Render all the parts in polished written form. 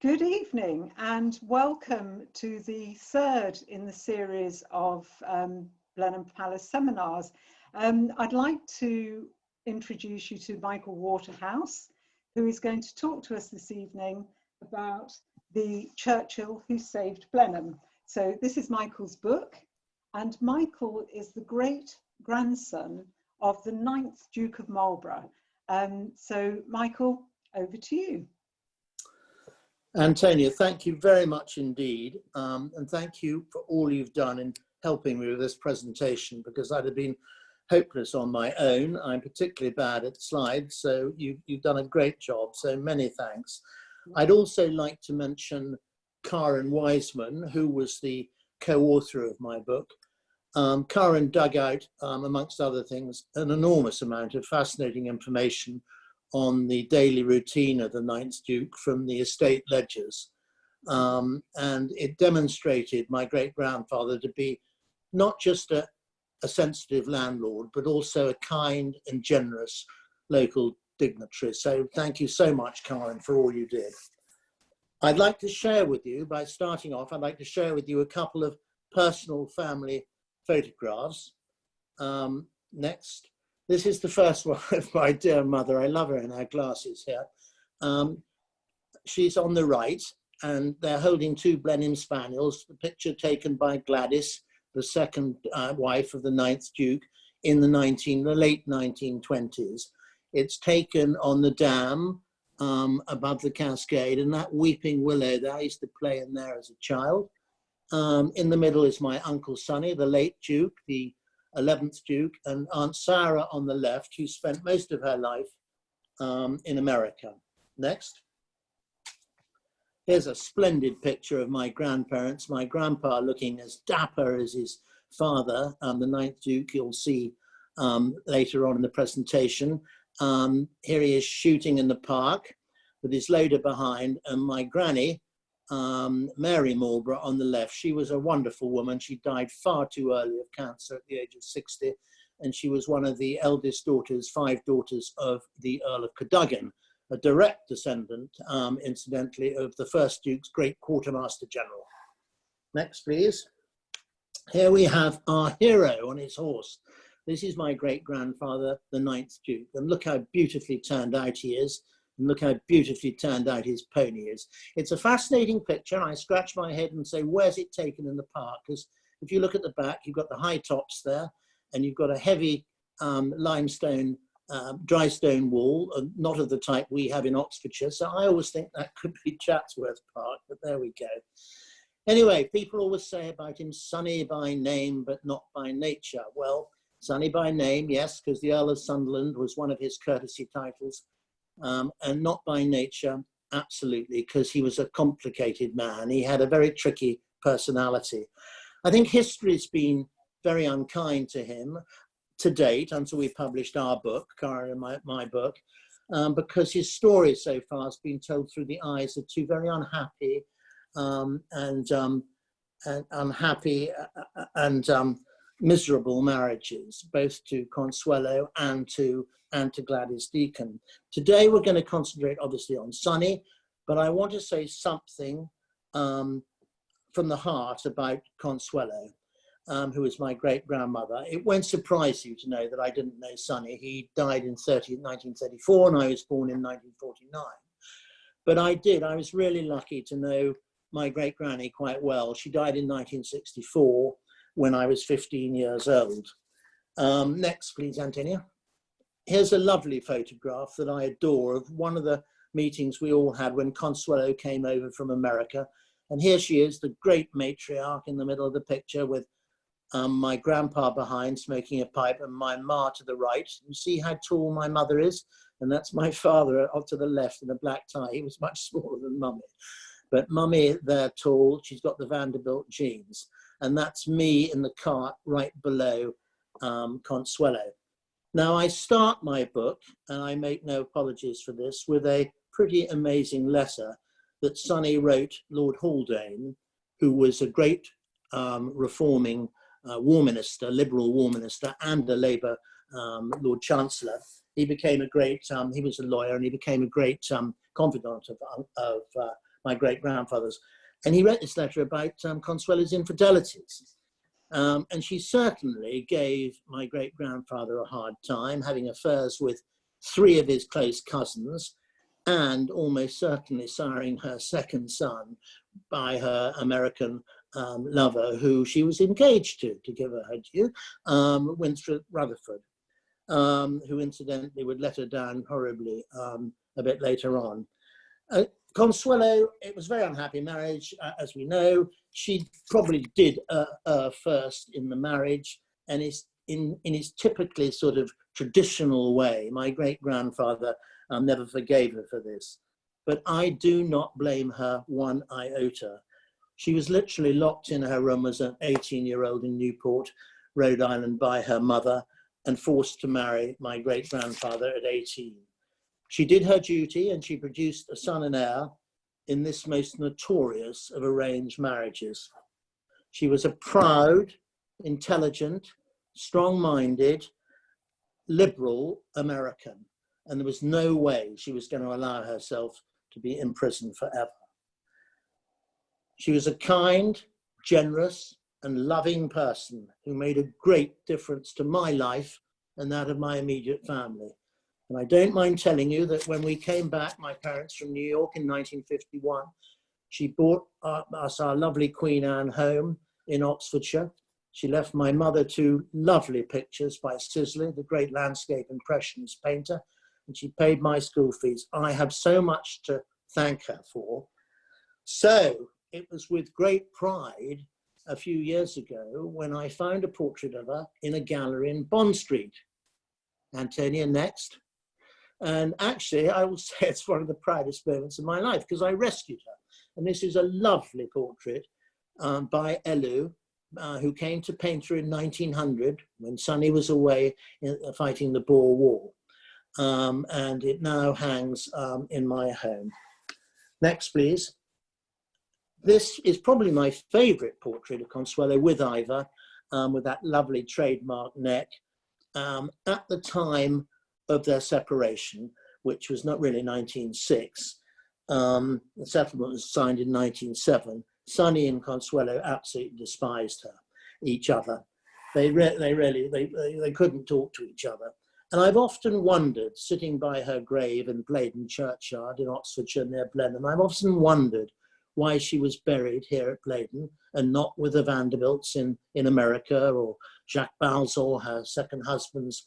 Good evening and welcome to the third in the series of Blenheim Palace seminars. I'd like to introduce you to Michael Waterhouse, who is going to talk to us this evening about the Churchill who saved Blenheim. So this is Michael's book, and Michael is the great grandson of the 9th Duke of Marlborough. So Michael, over to you. Antonia, thank you very much indeed, and thank you for all you've done in helping me with this presentation, because I'd have been hopeless on my own. I'm particularly bad at slides, so you've done a great job, so many thanks. I'd also like to mention Karen Wiseman, who was the co-author of my book. Karen dug out, amongst other things, an enormous amount of fascinating information on the daily routine of the 9th Duke from the estate ledgers. And it demonstrated my great-grandfather to be not just a sensitive landlord, but also a kind and generous local dignitary. So thank you so much, Karen, for all you did. I'd like to share with you, by starting off, I'd like to share with you a couple of personal family photographs. Next. This is the first one of my dear mother. I love her in her glasses here. She's on the right, and they're holding two Blenheim Spaniels, the picture taken by Gladys, the second wife of the 9th Duke, in the late 1920s. It's taken on the dam above the cascade, and that weeping willow that I used to play in there as a child. In the middle is my Uncle Sonny, the late Duke, the 11th Duke, and Aunt Sarah on the left, who spent most of her life in America. Next. Here's a splendid picture of my grandparents. My grandpa looking as dapper as his father, the 9th Duke, you'll see later on in the presentation. Here he is shooting in the park with his loader behind, and my granny, Mary Marlborough on the left. She was a wonderful woman. She died far too early of cancer at the age of 60, and she was one of the eldest daughters, 5 daughters of the Earl of Cadogan, a direct descendant, incidentally, of the 1st Duke's great quartermaster general. Next, please. Here we have our hero on his horse. This is my great-grandfather, the 9th Duke, and look how beautifully turned out he is. And look how beautifully turned out his pony is. It's a fascinating picture, and I scratch my head and say, where's it taken in the park? Because if you look at the back, you've got the high tops there, and you've got a heavy limestone, dry stone wall, not of the type we have in Oxfordshire. So I always think that could be Chatsworth Park, but there we go. Anyway, people always say about him, sunny by name, but not by nature. Well, sunny by name, yes, because the Earl of Sunderland was one of his courtesy titles. And not by nature, absolutely, because he was a complicated man. He had a very tricky personality. I think history's been very unkind to him to date, until we published our book, Karen and my book, because his story so far has been told through the eyes of two very unhappy and miserable marriages, both to Consuelo and to Gladys Deacon. Today we're going to concentrate obviously on Sonny, but I want to say something from the heart about Consuelo, who is my great-grandmother. It won't surprise you to know that I didn't know Sonny. He died in 1934 and I was born in 1949. But I did. I was really lucky to know my great-granny quite well. She died in 1964 when I was 15 years old. Next, please, Antonia. Here's a lovely photograph that I adore of one of the meetings we all had when Consuelo came over from America. And here she is, the great matriarch in the middle of the picture with my grandpa behind smoking a pipe and my ma to the right. You see how tall my mother is? And that's my father off to the left in a black tie. He was much smaller than Mummy. But Mummy, they're tall. She's got the Vanderbilt genes. And that's me in the cart right below Consuelo. Now, I start my book, and I make no apologies for this, with a pretty amazing letter that Sonny wrote Lord Haldane, who was a great reforming war minister, liberal war minister, and a Labour Lord Chancellor. He became a great, he was a lawyer, and he became a great confidant of my great-grandfather's. And he wrote this letter about Consuelo's infidelities. And she certainly gave my great-grandfather a hard time, having affairs with 3 of his close cousins, and almost certainly siring her second son by her American lover, who she was engaged to give her due, Winthrop Rutherford, who incidentally would let her down horribly a bit later on. Consuelo, it was a very unhappy marriage, as we know. She probably did first in the marriage, and is in his typically sort of traditional way. My great-grandfather never forgave her for this, but I do not blame her one iota. She was literally locked in her room as an 18-year-old in Newport, Rhode Island, by her mother, and forced to marry my great-grandfather at 18. She did her duty, and she produced a son and heir in this most notorious of arranged marriages. She was a proud, intelligent, strong-minded, liberal American, and there was no way she was going to allow herself to be imprisoned forever. She was a kind, generous, and loving person who made a great difference to my life and that of my immediate family. And I don't mind telling you that when we came back, my parents from New York in 1951, she brought us our lovely Queen Anne home in Oxfordshire. She left my mother 2 lovely pictures by Sisley, the great landscape impressionist painter, and she paid my school fees. I have so much to thank her for. So it was with great pride a few years ago when I found a portrait of her in a gallery in Bond Street. Antonia, next. And actually, I will say it's one of the proudest moments of my life because I rescued her. And this is a lovely portrait by Elu, who came to paint her in 1900 when Sonny was away fighting the Boer War. And it now hangs in my home. Next, please. This is probably my favorite portrait of Consuelo with Ivor, with that lovely trademark neck. At the time of their separation, which was not really 1906, the settlement was signed in 1907. Sonny and Consuelo absolutely despised each other. They couldn't talk to each other. And I've often wondered, sitting by her grave in Blenheim churchyard in Oxfordshire near Blenheim, I've often wondered why she was buried here at Blenheim and not with the Vanderbilts in America, or Jacques Balzor, her second husband's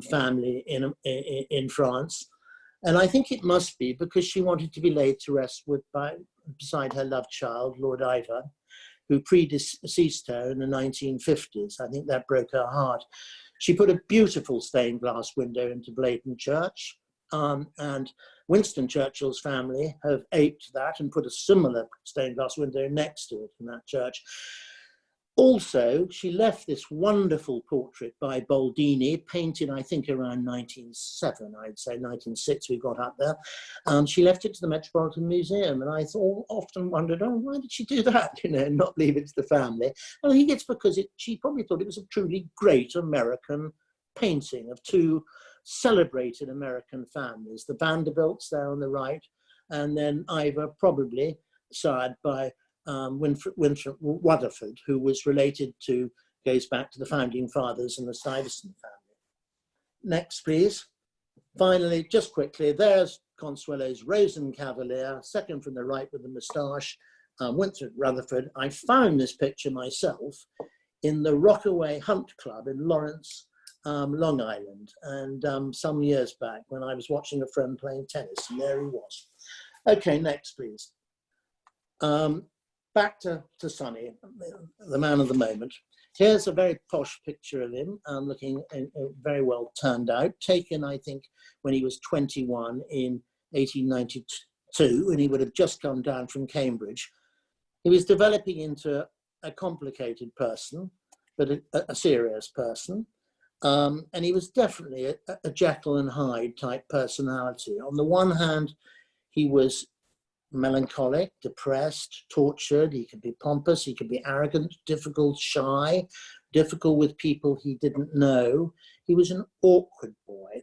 family in France. And I think it must be because she wanted to be laid to rest beside her love child, Lord Ivor, who predeceased her in the 1950s. I think that broke her heart. She put a beautiful stained glass window into Blenheim Church, and Winston Churchill's family have aped that and put a similar stained glass window next to it in that church. Also, she left this wonderful portrait by Boldini, painted, I think, around 1907, I'd say 1906, we got up there. She left it to the Metropolitan Museum, and I often wondered, oh, why did she do that, not leave it to the family? And I think it's because she probably thought it was a truly great American painting of 2 celebrated American families, the Vanderbilts there on the right, and then Ivor, probably sired by Winthrop Rutherford, who was related to, goes back to the founding fathers and the Stuyvesant family. Next, please. Finally, just quickly, there's Consuelo's Rosencavalier, second from the right with the moustache, Winthrop Rutherford. I found this picture myself in the Rockaway Hunt Club in Lawrence, Long Island, and some years back when I was watching a friend playing tennis, and there he was. Okay, next, please. Back to Sonny, the man of the moment. Here's a very posh picture of him, looking very well turned out, taken, I think, when he was 21 in 1892, and he would have just come down from Cambridge. He was developing into a complicated person, but a serious person. And he was definitely a Jekyll and Hyde type personality. On the one hand, he was melancholic, depressed, tortured. He could be pompous, he could be arrogant, difficult, shy, difficult with people he didn't know. He was an awkward boy.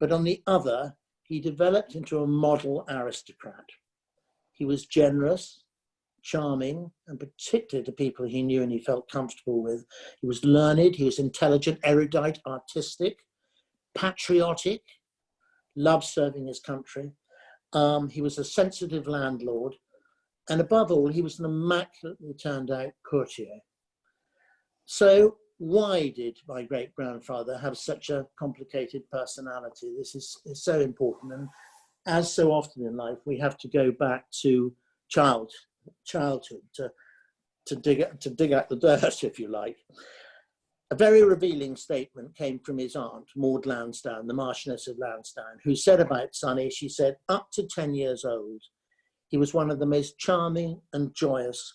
But on the other, he developed into a model aristocrat. He was generous, charming, and particularly to people he knew and he felt comfortable with. He was learned, he was intelligent, erudite, artistic, patriotic, loved serving his country. He was a sensitive landlord, and above all, he was an immaculately turned out courtier. So why did my great-grandfather have such a complicated personality? This is so important, and as so often in life, we have to go back to childhood to dig out the dirt, if you like. A very revealing statement came from his aunt, Maud Lansdowne, the Marchioness of Lansdowne, who said about Sonny, she said, up to 10 years old, he was one of the most charming and joyous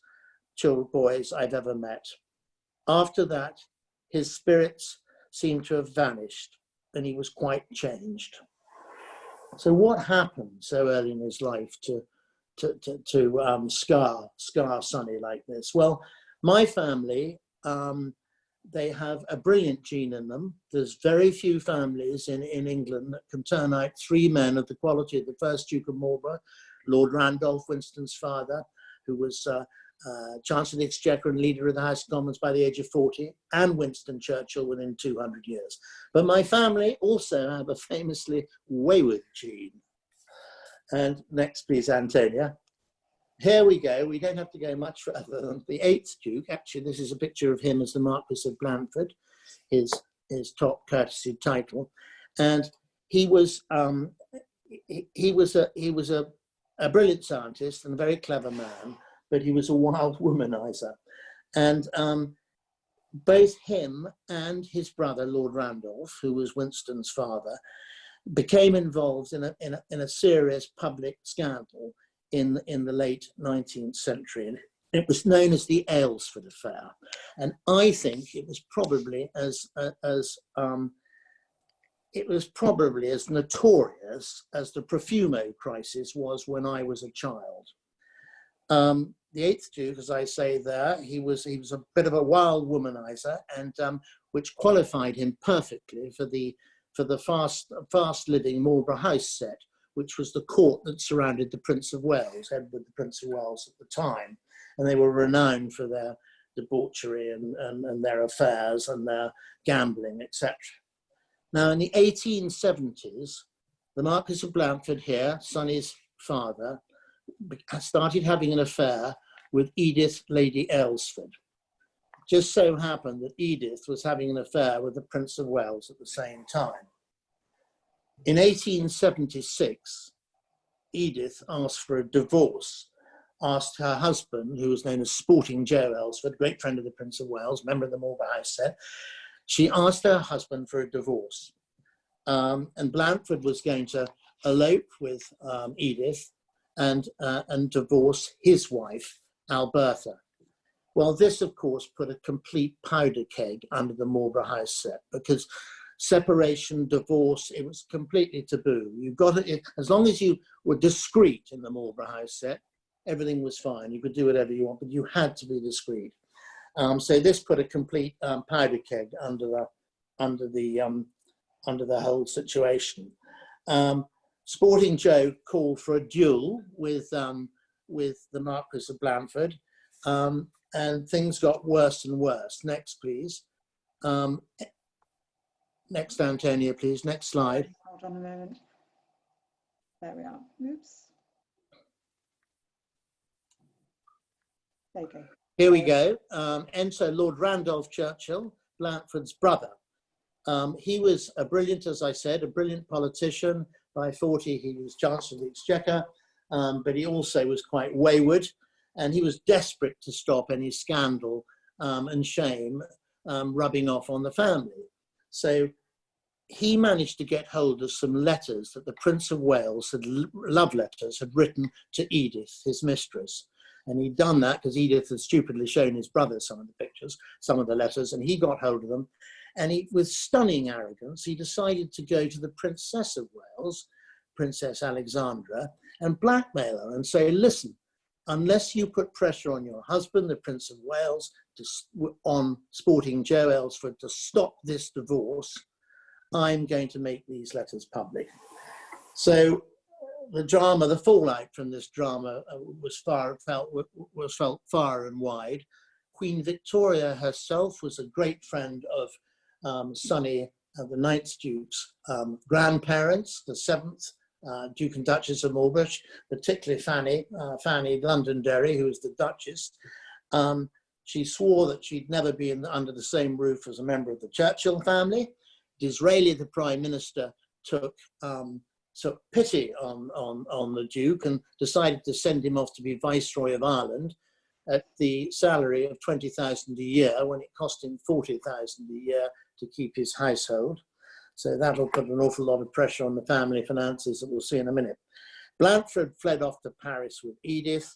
boys I've ever met. After that, his spirits seemed to have vanished and he was quite changed. So what happened so early in his life to scar Sonny like this? Well, my family, they have a brilliant gene in them. There's very few families in England that can turn out three men of the quality of the first Duke of Marlborough, Lord Randolph, Winston's father, who was Chancellor of the Exchequer and leader of the House of Commons by the age of 40, and Winston Churchill within 200 years. But my family also have a famously wayward gene. And next, please, Antonia. Here we go. We don't have to go much further than the 8th Duke. Actually, this is a picture of him as the Marquis of Blandford, his top courtesy title. And he was a brilliant scientist and a very clever man, but he was a wild womanizer. And both him and his brother, Lord Randolph, who was Winston's father, became involved in a serious public scandal in the late 19th century. And it was known as the Aylesford affair. And I think it was probably as notorious as the Profumo crisis was when I was a child. The 8th Duke, as I say there, he was a bit of a wild womanizer, and which qualified him perfectly for the fast-living Marlborough House set, which was the court that surrounded the Prince of Wales, Edward the Prince of Wales at the time, and they were renowned for their debauchery and their affairs and their gambling, etc. Now, in the 1870s, the Marquis of Blandford here, Sonny's father, started having an affair with Edith, Lady Aylesford. Just so happened that Edith was having an affair with the Prince of Wales at the same time. In 1876, Edith asked for a divorce, asked her husband, who was known as Sporting Joe Aylesford, great friend of the Prince of Wales, member of the Marlborough House set. She asked her husband for a divorce. And Blandford was going to elope with Edith and divorce his wife, Alberta. Well, this, of course, put a complete powder keg under the Marlborough House set, because separation, divorce, it was completely taboo. You got it, as long as you were discreet in the Marlborough House set, everything was fine. You could do whatever you want, but you had to be discreet. So this put a complete powder keg under the whole situation. Sporting Joe called for a duel with the Marquis of Blandford, and things got worse and worse. Next, please. Next, Antonia, please. Next slide. Hold on a moment. There we are. Oops. There you go. Here we go. Enter Lord Randolph Churchill, Blandford's brother. He was a brilliant, as I said, a brilliant politician. By 40, he was Chancellor of the Exchequer, but he also was quite wayward, and he was desperate to stop any scandal and shame rubbing off on the family. So he managed to get hold of some letters that the Prince of Wales, love letters, had written to Edith, his mistress. And he'd done that because Edith had stupidly shown his brother some of the pictures, some of the letters, and he got hold of them. And he, with stunning arrogance, he decided to go to the Princess of Wales, Princess Alexandra, and blackmail her and say, listen, unless you put pressure on your husband, the Prince of Wales, on Sporting Joe Aylesford to stop this divorce, I'm going to make these letters public. So the drama, the fallout from this drama was felt far and wide. Queen Victoria herself was a great friend of Sonny, the ninth Duke's grandparents, the seventh Duke and Duchess of Marlborough, particularly Fanny Londonderry, who was the Duchess. She swore that she'd never been under the same roof as a member of the Churchill family. Disraeli, the Prime Minister, took pity on the Duke and decided to send him off to be Viceroy of Ireland at the salary of 20,000 a year, when it cost him 40,000 a year to keep his household. So that'll put an awful lot of pressure on the family finances that we'll see in a minute. Blanford fled off to Paris with Edith.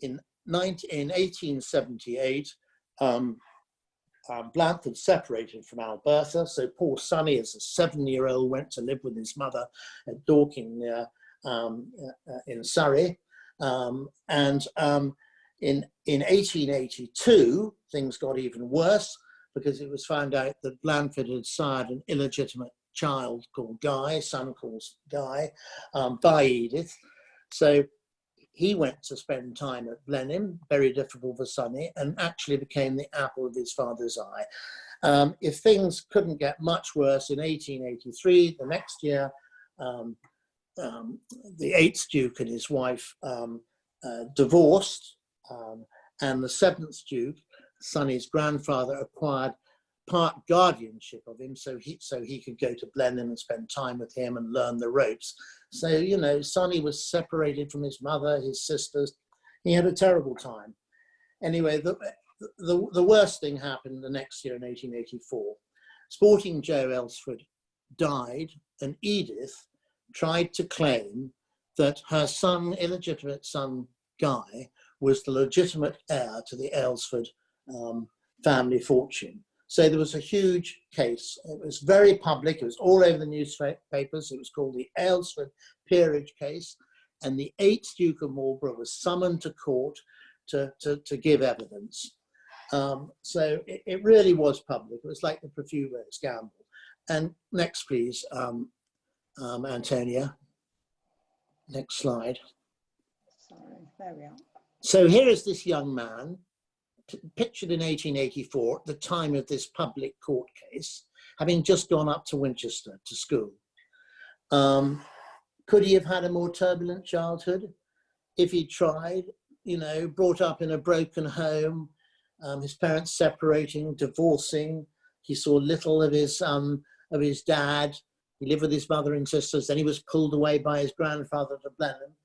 In 1878, Blanford separated from Alberta, so poor Sonny, as a 7-year-old, went to live with his mother at Dorking in Surrey. In 1882, things got even worse, because it was found out that Blanford had sired an illegitimate child called Guy, son called Guy, by Edith. So he went to spend time at Blenheim, very difficult for Sonny, and actually became the apple of his father's eye. If things couldn't get much worse, in 1883, the next year, the 8th Duke and his wife divorced, and the 7th Duke, Sonny's grandfather, acquired part guardianship of him, so he could go to Blenheim and spend time with him and learn the ropes. So, you know, Sonny was separated from his mother, his sisters. He had a terrible time. Anyway, the worst thing happened the next year in 1884. Sporting Joe Aylesford died, and Edith tried to claim that her son, illegitimate son, Guy, was the legitimate heir to the Aylesford family fortune. So there was a huge case. It was very public. It was all over the newspapers. It was called the Aylesford peerage case. And the 8th Duke of Marlborough was summoned to court to give evidence. So it really was public. It was like the Profumo scandal. And next, please, Antonia. Next slide. Sorry, there we are. So here is this young man, pictured in 1884 at the time of this public court case, having just gone up to Winchester to school. Could he have had a more turbulent childhood if he tried? You know, brought up in a broken home, his parents separating, divorcing. He saw little of his dad. He lived with his mother and sisters. Then he was pulled away by his grandfather to Blenheim.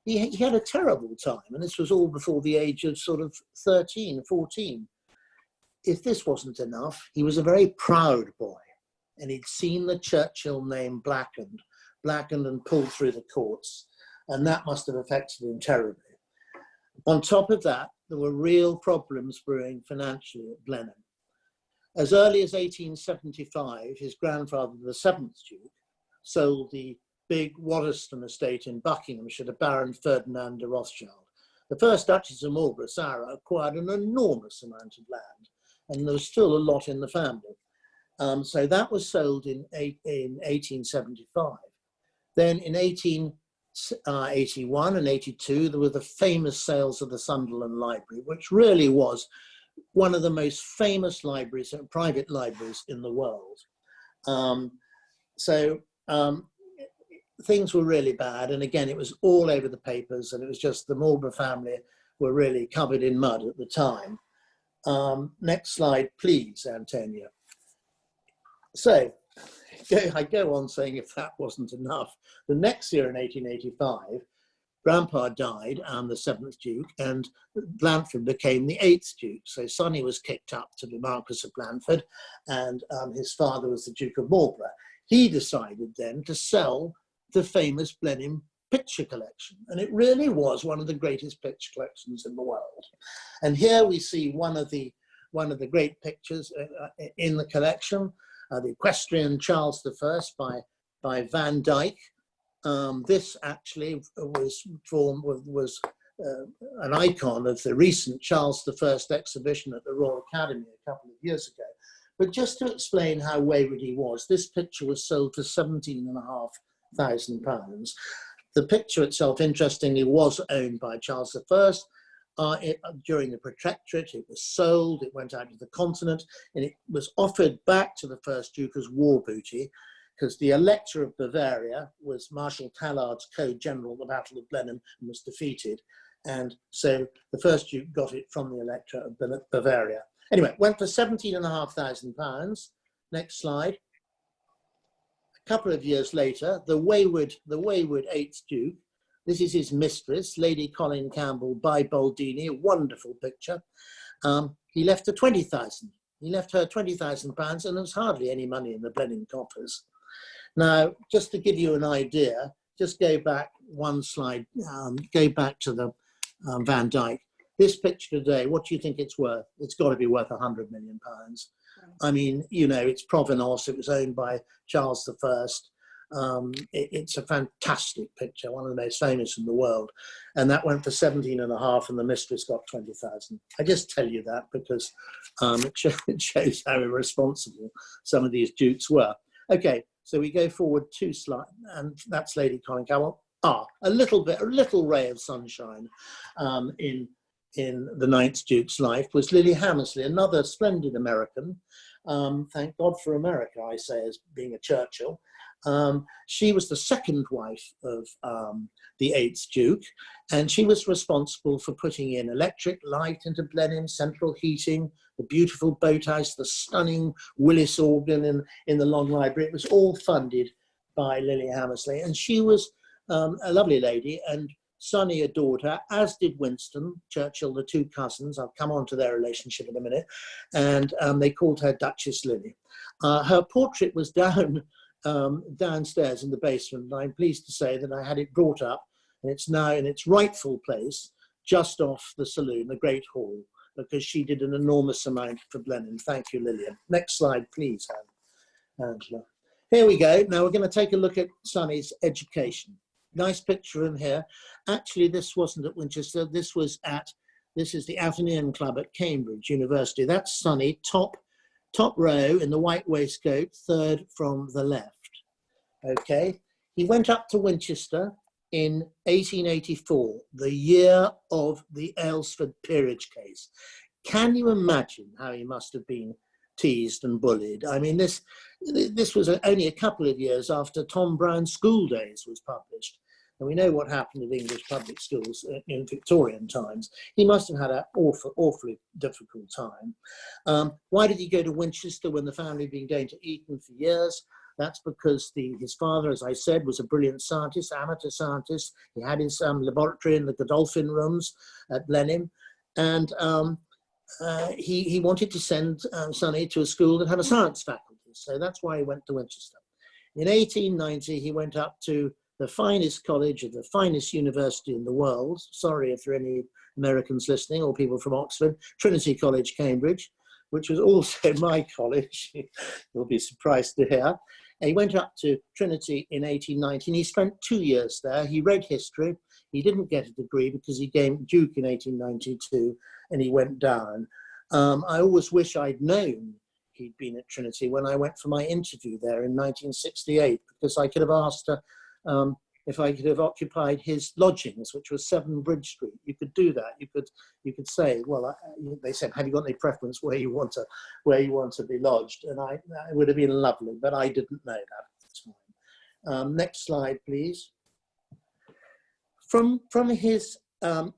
He had a terrible time, and this was all before the age of sort of 13, 14. If this wasn't enough, he was a very proud boy, and he'd seen the Churchill name blackened and pulled through the courts, and that must have affected him terribly. On top of that, there were real problems brewing financially at Blenheim. As early as 1875, his grandfather, the 7th Duke, sold the big Waterhouse estate in Buckinghamshire to Baron Ferdinand de Rothschild. The first Duchess of Marlborough, Sarah, acquired an enormous amount of land, and there was still a lot in the family. So that was sold in 1875. Then in 1881 and 82, there were the famous sales of the Sunderland Library, which really was one of the most famous libraries, private libraries in the world. Things were really bad, and again, it was all over the papers, and it was just the Marlborough family were really covered in mud at the time. Next slide, please, Antonia. So, I go on saying if that wasn't enough, the next year in 1885, Grandpa died, the 7th Duke, and Blanford became the 8th Duke. So Sonny was kicked up to the Marquis of Blanford, and his father was the Duke of Marlborough. He decided then to sell the famous Blenheim picture collection, and it really was one of the greatest picture collections in the world. And here we see one of the great pictures in the collection, the Equestrian Charles I by Van Dyck. This actually was an icon of the recent Charles I exhibition at the Royal Academy a couple of years ago. But just to explain how wayward he was, this picture was sold for £17,500. The picture itself, interestingly, was owned by Charles I. During the Protectorate, it was sold, it went out to the continent, and it was offered back to the first Duke as war booty, because the Elector of Bavaria was Marshal Tallard's co-general at the Battle of Blenheim and was defeated. And so the first Duke got it from the Elector of Bavaria. Anyway, it went for £17,500. Next slide. A couple of years later, the wayward 8th Duke, this is his mistress, Lady Colin Campbell by Baldini, a wonderful picture. He left her 20,000. He left her £20,000, and there was hardly any money in the Blenheim coffers. Now, just to give you an idea, just go back one slide, go back to the Van Dyck. This picture today, what do you think it's worth? It's got to be worth £100 million. I mean, you know, it's Provenance, it was owned by Charles I. It's a fantastic picture, one of the most famous in the world. And that went for 17.5, and the mistress got 20,000. I just tell you that because it shows how irresponsible some of these dukes were. Okay, so we go forward 2 slides, and that's Lady Colin Campbell. A little ray of sunshine in the 9th Duke's life was Lily Hammersley, another splendid American. Thank God for America, I say, as being a Churchill. She was the second wife of the 8th Duke, and she was responsible for putting in electric light into Blenheim, central heating, the beautiful boathouse, the stunning Willis organ in the Long Library. It was all funded by Lily Hammersley, and she was a lovely lady, and Sonny adored her, as did Winston Churchill, the 2 cousins. I'll come on to their relationship in a minute. And they called her Duchess Lily. Her portrait was downstairs in the basement, and I'm pleased to say that I had it brought up, and it's now in its rightful place, just off the saloon, the Great Hall, because she did an enormous amount for Blenheim. Thank you, Lillian. Next slide, please, Angela. Here we go. Now we're going to take a look at Sonny's education. Nice picture of him here. Actually, this wasn't at Winchester. This is the Athenaeum Club at Cambridge University. That's Sonny, top row in the white waistcoat, 3rd from the left. Okay. He went up to Winchester in 1884, the year of the Aylesford peerage case. Can you imagine how he must have been teased and bullied? I mean, this was only a couple of years after Tom Brown's School Days was published. And we know what happened with English public schools in Victorian times. He must have had an awfully difficult time. Why did he go to Winchester when the family had been going to Eton for years? That's because his father, as I said, was a brilliant scientist, amateur scientist. He had his laboratory in the Godolphin rooms at Blenheim. And he wanted to send Sonny to a school that had a science faculty. So that's why he went to Winchester. In 1890, he went up to the finest college of the finest university in the world. Sorry if there are any Americans listening or people from Oxford, Trinity College, Cambridge, which was also my college. You'll be surprised to hear. And he went up to Trinity in 1890, and he spent 2 years there. He read history. He didn't get a degree because he came Duke in 1892, and he went down. I always wish I'd known he'd been at Trinity when I went for my interview there in 1968, because I could have asked her if I could have occupied his lodgings, which was 7 Bridge Street. You could do that. You could say, well, they said, have you got any preference where you want to be lodged? And it would have been lovely, but I didn't know that at the time. Next slide, please. From his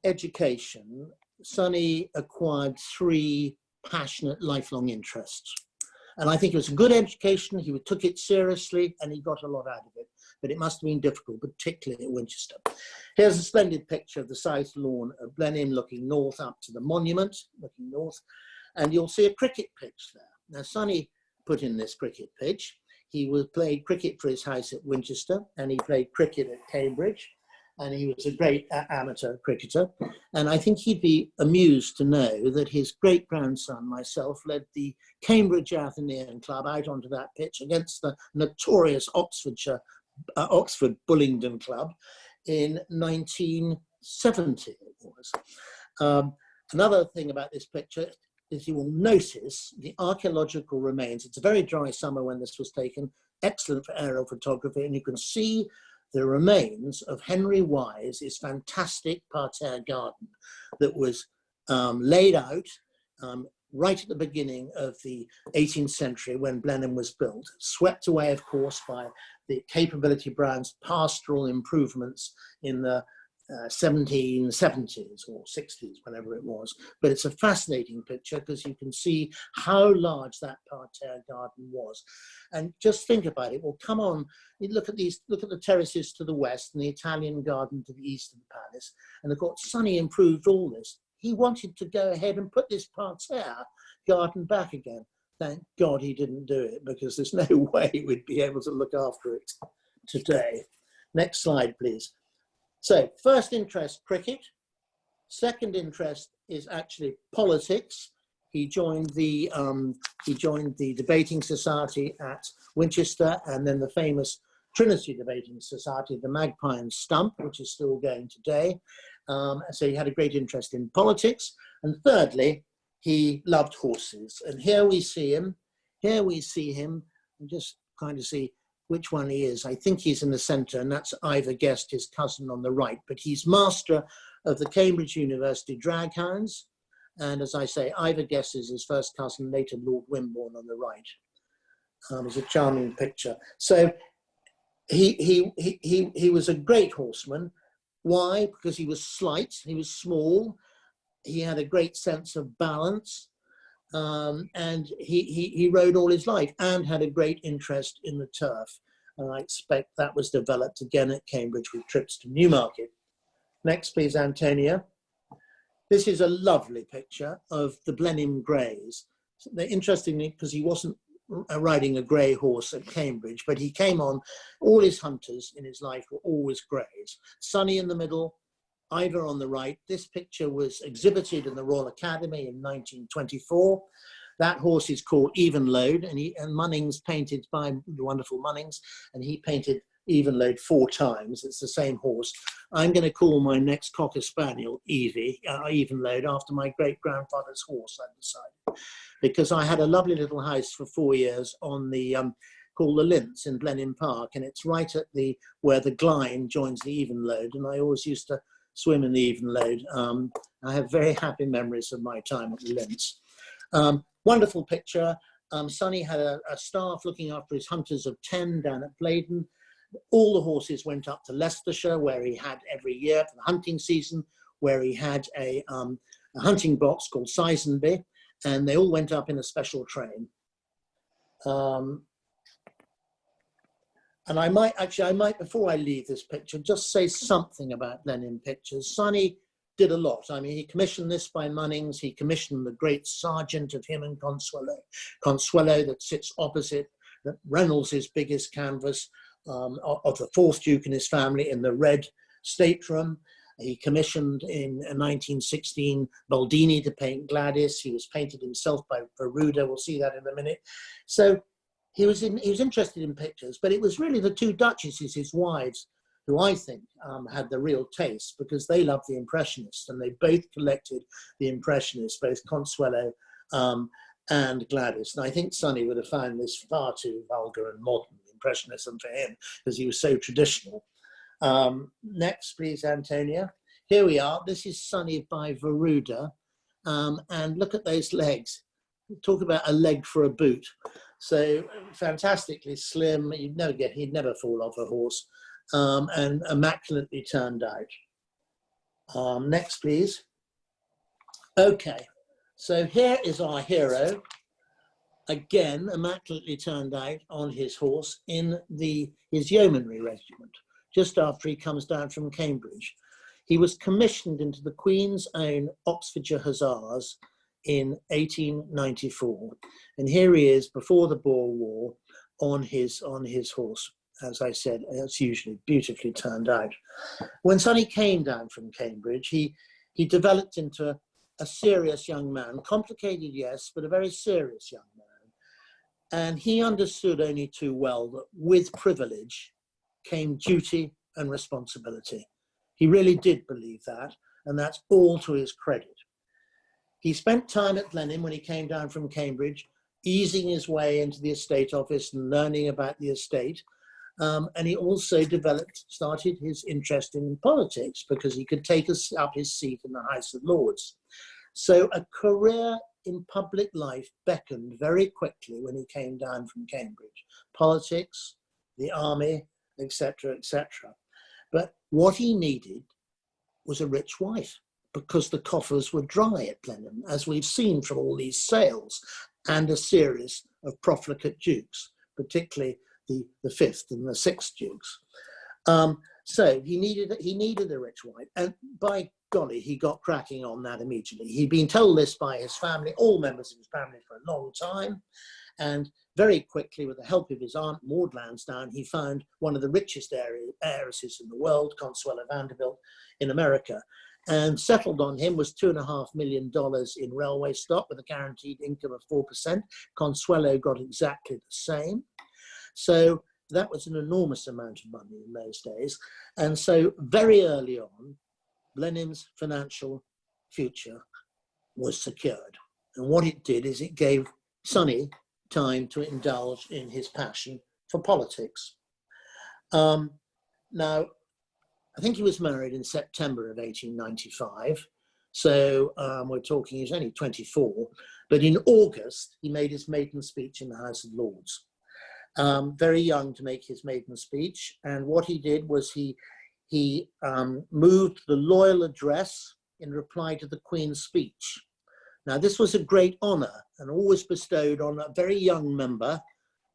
education, Sonny acquired 3 passionate lifelong interests. And I think it was a good education. He took it seriously, and he got a lot out of it. But it must have been difficult, particularly at Winchester. Here's a splendid picture of the south lawn of Blenheim, looking north up to the monument, looking north. And you'll see a cricket pitch there. Now, Sonny put in this cricket pitch. He played cricket for his house at Winchester, and he played cricket at Cambridge. And he was a great amateur cricketer. And I think he'd be amused to know that his great-grandson, myself, led the Cambridge Athenaeum Club out onto that pitch against the notorious Oxford Bullingdon Club in 1970, it was. Another thing about this picture is you will notice the archaeological remains. It's a very dry summer when this was taken, excellent for aerial photography, and you can see the remains of Henry Wise's fantastic parterre garden that was laid out right at the beginning of the 18th century when Blenheim was built, swept away, of course, by the Capability Brown's pastoral improvements in the 1770s or 60s, whenever it was. But it's a fascinating picture because you can see how large that parterre garden was. And just think about it. Well, come on, you look at these, look at the terraces to the west and the Italian garden to the east of the palace. And of course, Sonny improved all this. He wanted to go ahead and put this parterre garden back again. Thank God he didn't do it, because there's no way we'd be able to look after it today. Next slide, please. So first interest, cricket. Second interest is actually politics. He joined the debating society at Winchester, and then the famous Trinity Debating Society, the Magpie and Stump, which is still going today. So he had a great interest in politics. And thirdly, he loved horses. And here we see him. Here we see him. I'm just trying to see which one he is. I think he's in the centre, and that's Ivor Guest, his cousin, on the right. But he's master of the Cambridge University drag hounds. And as I say, Ivor Guest is his first cousin, later Lord Wimborne, on the right. It's a charming picture. So he was a great horseman. Why? Because he was slight, he was small, he had a great sense of balance, and he rode all his life and had a great interest in the turf. And I expect that was developed again at Cambridge with trips to Newmarket. Next, please, Antonia. This is a lovely picture of the Blenheim Greys. Interestingly, because he wasn't riding a grey horse at Cambridge, but he came on, all his hunters in his life were always greys. Sonny in the middle, Ivor on the right. This picture was exhibited in the Royal Academy in 1924. That horse is called Evenlode, and Munnings painted by the wonderful Munnings, and he painted Evenlode 4 times. It's the same horse. I'm going to call my next Cocker Spaniel Evenlode after my great-grandfather's horse, I've decided, because I had a lovely little house for 4 years on the called the Lints in Blenheim Park, and it's right at where the Glyne joins the Evenlode, and I always used to swim in the Evenlode. I have very happy memories of my time at the Lints. Wonderful picture. Sonny had a staff looking after his hunters of 10 down at Blaydon. All the horses went up to Leicestershire, where he had every year for the hunting season, where he had a hunting box called Sizenby, and they all went up in a special train. And I might, before I leave this picture, just say something about Blenheim pictures. Sonny did a lot. I mean, he commissioned this by Munnings. He commissioned the great Sergeant of him and Consuelo. Consuelo that sits opposite Reynolds' biggest canvas of the 4th Duke and his family in the red stateroom. He commissioned in 1916 Baldini to paint Gladys. He was painted himself by Veruda. We'll see that in a minute. So he was interested in pictures, but it was really the 2 duchesses, his wives, who I think had the real taste, because they loved the Impressionists, and they both collected the Impressionists, both Consuelo and Gladys. And I think Sonny would have found this far too vulgar and modern, Impressionism, for him, because he was so traditional. Next, please, Antonia. Here we are. This is Sonny by Veruda. And look at those legs. Talk about a leg for a boot. So fantastically slim. He'd never fall off a horse. And immaculately turned out. Next, please. Okay, so here is our hero, again immaculately turned out on his horse in his yeomanry regiment, just after he comes down from Cambridge. He was commissioned into the Queen's own Oxfordshire Hussars in 1894, and here he is before the Boer War on his horse. As I said, it's usually beautifully turned out. When Sonny came down from Cambridge, he developed into a serious young man, complicated, yes, but a very serious young man. And he understood only too well that with privilege came duty and responsibility. He really did believe that, and that's all to his credit. He spent time at Blenheim when he came down from Cambridge, easing his way into the estate office and learning about the estate. And he also started his interest in politics because he could take up his seat in the House of Lords. So a career in public life beckoned very quickly when he came down from Cambridge. Politics, the army, etc., etc. But what he needed was a rich wife, because the coffers were dry at Blenheim, as we've seen from all these sales, and a series of profligate dukes, particularly the fifth and the sixth dukes. So he needed a rich wife, and by golly, he got cracking on that immediately. He'd been told this by his family, all members of his family, for a long time, and very quickly, with the help of his aunt Maud Lansdowne, he found one of the richest heiresses in the world, Consuelo Vanderbilt, in America, and settled on him. Was $2.5 million in railway stock with a guaranteed income of 4%. Consuelo got exactly the same. So that was an enormous amount of money in those days. And so very early on, Blenheim's financial future was secured. And what it did is it gave Sonny time to indulge in his passion for politics. Now, I think he was married in September of 1895. So we're talking, he's only 24. But in August, he made his maiden speech in the House of Lords. Very young to make his maiden speech. And what he did was he moved the loyal address in reply to the Queen's speech. Now, this was a great honour and always bestowed on a very young member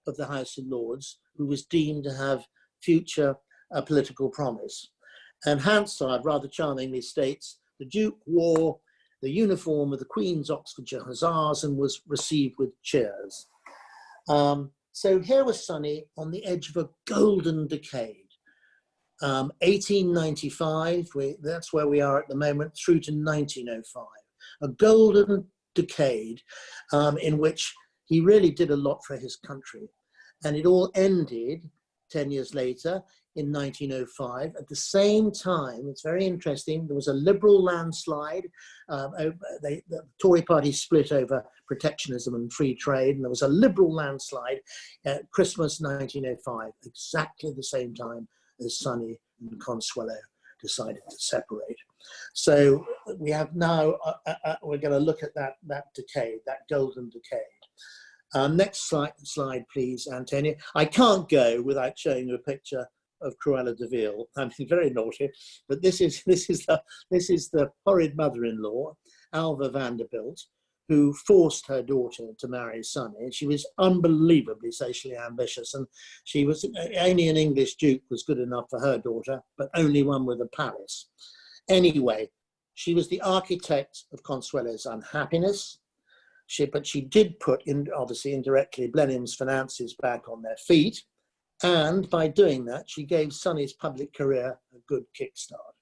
of the House of Lords who was deemed to have future political promise. And Hansard rather charmingly states, the Duke wore the uniform of the Queen's Oxfordshire Hussars and was received with cheers. So here was Sonny on the edge of a golden decade. 1895, that's where we are at the moment, through to 1905. A golden decade in which he really did a lot for his country. And it all ended 10 years later in 1905. At the same time, it's very interesting, there was a Liberal landslide. The Tory party split over protectionism and free trade, and there was a Liberal landslide at Christmas 1905, exactly the same time as Sonny and Consuelo decided to separate. So we have now, we're going to look at that decade, that golden decade. Next slide, please, Antonia. I can't go without showing you a picture of Cruella de Vil. I'm very naughty, but this is the horrid mother-in-law, Alva Vanderbilt, who forced her daughter to marry Sonny. She was unbelievably socially ambitious, and she was only an English duke was good enough for her daughter, but only one with a palace. Anyway, she was the architect of Consuelo's unhappiness. But she did put in, obviously indirectly, Blenheim's finances back on their feet. And by doing that, she gave Sonny's public career a good kickstart.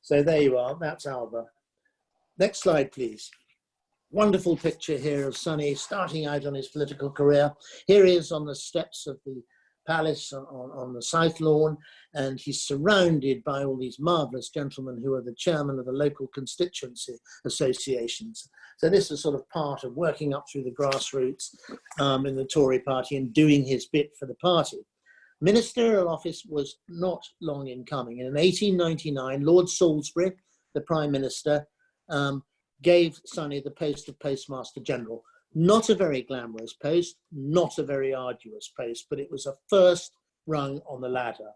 So there you are, that's Alva. Next slide, please. Wonderful picture here of Sonny starting out on his political career. Here he is on the steps of the palace on the South Lawn, and he's surrounded by all these marvellous gentlemen who are the chairman of the local constituency associations. So this is sort of part of working up through the grassroots in the Tory party and doing his bit for the party. Ministerial office was not long in coming. In 1899, Lord Salisbury, the Prime Minister, gave Sonny the post of Postmaster General. Not a very glamorous post, not a very arduous post, but it was a first rung on the ladder.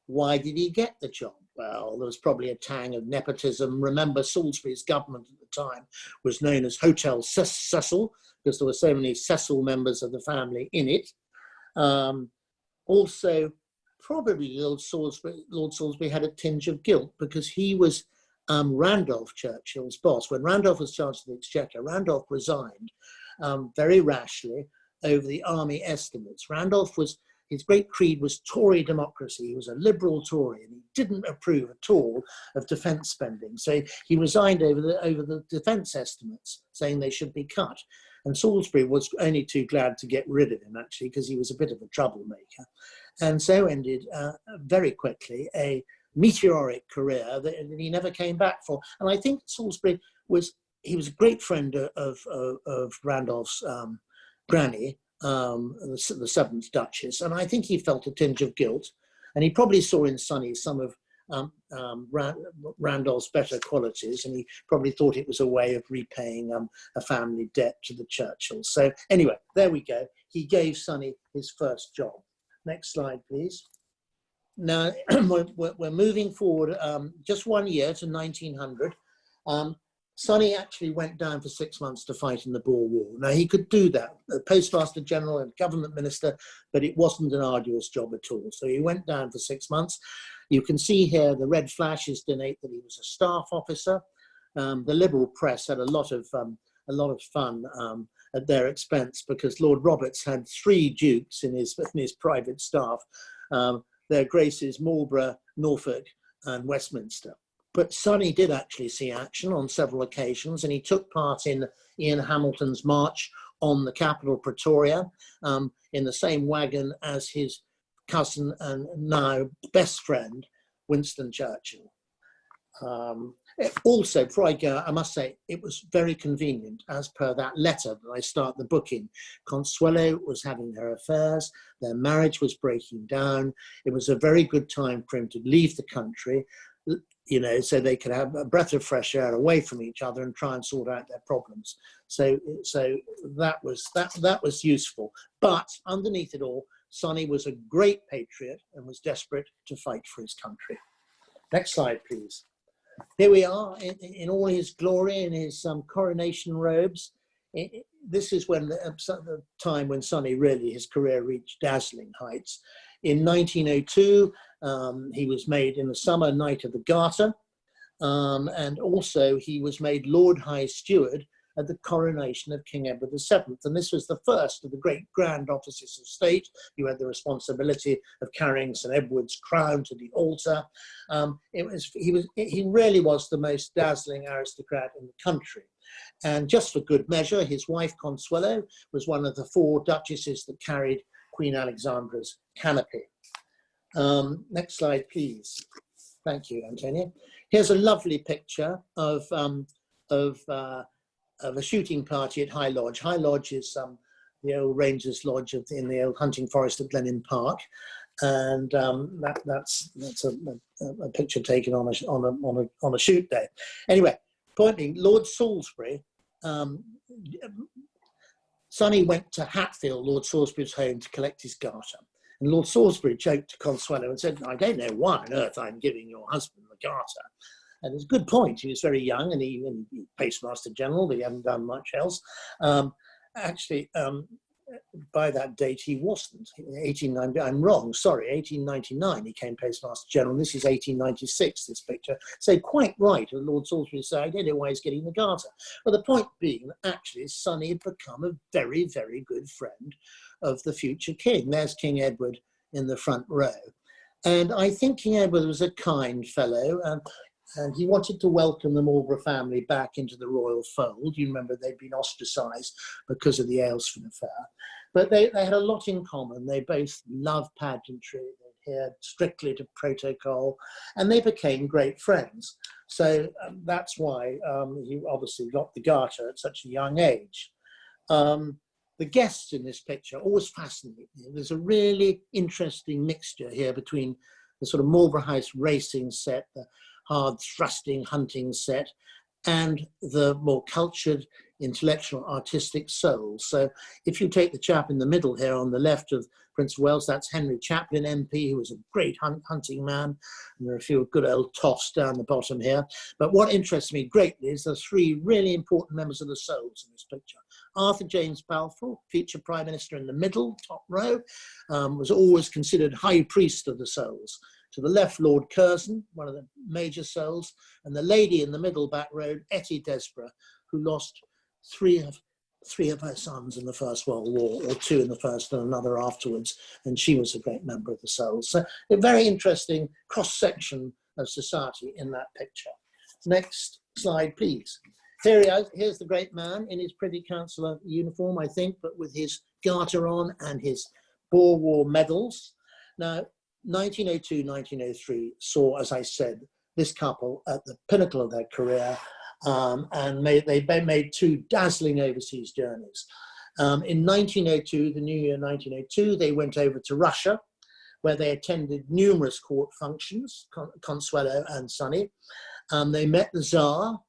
Why did he get the job? Well, there was probably a tang of nepotism. Remember, Salisbury's government at the time was known as Hotel Cecil, because there were so many Cecil members of the family in it. Also, probably Lord Salisbury had a tinge of guilt because he was Randolph Churchill's boss. When Randolph was Chancellor of the Exchequer, Randolph resigned very rashly over the army estimates. His great creed was Tory democracy. He was a liberal Tory, and he didn't approve at all of defence spending. So he resigned over the defence estimates, saying they should be cut. And Salisbury was only too glad to get rid of him, actually, because he was a bit of a troublemaker. And so ended very quickly a meteoric career that he never came back for. And I think Salisbury was a great friend of Randolph's granny, the seventh Duchess, and I think he felt a tinge of guilt, and he probably saw in Sonny some of Randolph's better qualities, and he probably thought it was a way of repaying a family debt to the Churchills. So anyway, there we go. He gave Sonny his first job. Next slide, please. Now, we're moving forward just 1 year to 1900. Sonny actually went down for 6 months to fight in the Boer War. Now, he could do that, a postmaster general and government minister, but it wasn't an arduous job at all. So he went down for 6 months. You can see here the red flashes denote that he was a staff officer. The Liberal press had a lot of fun at their expense, because Lord Roberts had 3 dukes in his private staff. Their Graces Marlborough, Norfolk, and Westminster. But Sonny did actually see action on several occasions, and he took part in Ian Hamilton's march on the capital, Pretoria, in the same wagon as his cousin and now best friend, Winston Churchill. Also, before I go, I must say it was very convenient, as per that letter that I start the book in. Consuelo was having her affairs, their marriage was breaking down. It was a very good time for him to leave the country, you know, so they could have a breath of fresh air away from each other and try and sort out their problems. So that was useful. But underneath it all, Sonny was a great patriot and was desperate to fight for his country. Next slide, please. Here we are in all his glory, in his coronation robes. This is when the time when Sonny really, his career reached dazzling heights. In 1902, he was made in the summer Knight of the Garter, and also he was made Lord High Steward at the coronation of King Edward VII. And this was the first of the great grand offices of state. You had the responsibility of carrying St. Edward's crown to the altar. He really was the most dazzling aristocrat in the country. And just for good measure, his wife Consuelo was one of the 4 duchesses that carried Queen Alexandra's canopy. Next slide, please. Thank you, Antonia. Here's a lovely picture of a shooting party at High Lodge. High Lodge is the old Rangers Lodge in the old hunting forest at Blenheim Park, and that's a picture taken on a shoot day. Anyway, point being, Lord Salisbury. Sonny went to Hatfield, Lord Salisbury's home, to collect his garter. And Lord Salisbury joked to Consuelo and said, "I don't know why on earth I'm giving your husband the garter." And it's a good point. He was very young, and he postmaster general, but he hadn't done much else. Actually, by that date, he wasn't. 1890, I'm wrong, sorry, 1899 he came postmaster general. This is 1896, this picture. So quite right, Lord Salisbury said, "I don't know why he's getting the garter." But the point being, actually, Sonny had become a very, very good friend of the future king. There's King Edward in the front row. And I think King Edward was a kind fellow, and he wanted to welcome the Marlborough family back into the royal fold. You remember they'd been ostracised because of the Aylesford affair. But they had a lot in common. They both loved pageantry, they adhered strictly to protocol, and they became great friends. So that's why he obviously got the garter at such a young age. The guests in this picture always fascinate me. There's a really interesting mixture here between the sort of Marlborough House racing set, the hard thrusting hunting set, and the more cultured, intellectual, artistic souls. So if you take the chap in the middle here on the left of Prince of Wales, that's Henry Chaplin MP, who was a great hunting man. And there are a few good old toffs down the bottom here. But what interests me greatly is the 3 really important members of the souls in this picture. Arthur James Balfour, future Prime Minister in the middle, top row, was always considered High Priest of the souls. To the left, Lord Curzon, one of the major souls, and the lady in the middle back row, Etty Desborough, who lost three of her sons in the First World War, or 2 in the first and another afterwards, and she was a great member of the souls. So a very interesting cross-section of society in that picture. Next slide, please. Here he is. Here's the great man in his Privy Councillor uniform, I think, but with his garter on and his Boer War medals. Now, 1902, 1903 saw, as I said, this couple at the pinnacle of their career, and they made 2 dazzling overseas journeys. In 1902, the new year 1902, they went over to Russia, where they attended numerous court functions, Consuelo and Sonny. They met the Tsar,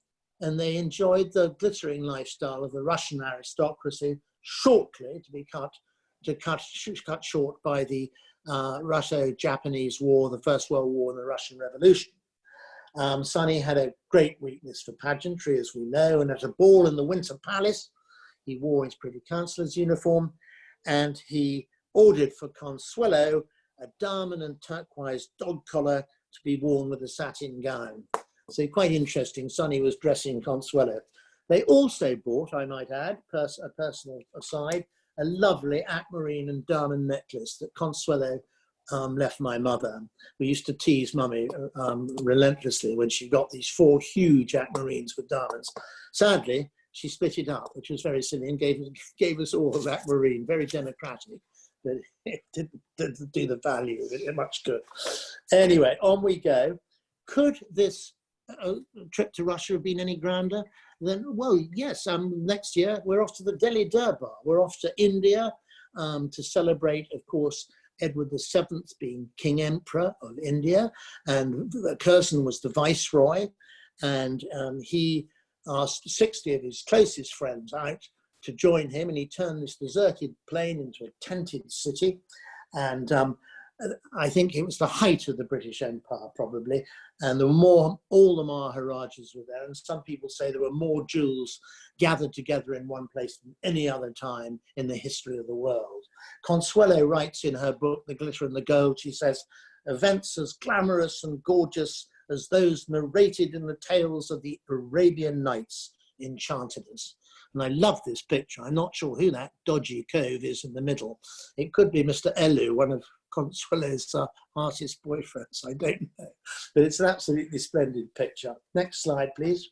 and they enjoyed the glittering lifestyle of the Russian aristocracy, shortly to be cut short by the Russo-Japanese War, the First World War, and the Russian Revolution. Sonny had a great weakness for pageantry, as we know, and at a ball in the Winter Palace, he wore his Privy Councillor's uniform, and he ordered for Consuelo a diamond and turquoise dog collar to be worn with a satin gown. So quite interesting, Sonny was dressing Consuelo. They also bought, I might add, a personal aside, a lovely aquamarine and diamond necklace that Consuelo left my mother. We used to tease mummy relentlessly when she got these 4 huge aquamarines with diamonds. Sadly, she split it up, which was very silly, and gave us all of aquamarine, very democratic, but it didn't do the value of it much good. Anyway, on we go. Could this trip to Russia have been any grander? Then, well, yes, next year we're off to the Delhi Durbar. We're off to India to celebrate, of course, Edward VII being King Emperor of India, and Curzon was the Viceroy, and he asked 60 of his closest friends out to join him, and he turned this deserted plain into a tented city. And I think it was the height of the British Empire, probably, and there were all the Maharajas were there, and some people say there were more jewels gathered together in one place than any other time in the history of the world. Consuelo writes in her book, The Glitter and the Gold, she says, events as glamorous and gorgeous as those narrated in the tales of the Arabian Nights enchanted us. And I love this picture. I'm not sure who that dodgy cove is in the middle. It could be Mr. Elu, one of Consuelo's artist boyfriends, I don't know. But it's an absolutely splendid picture. Next slide, please.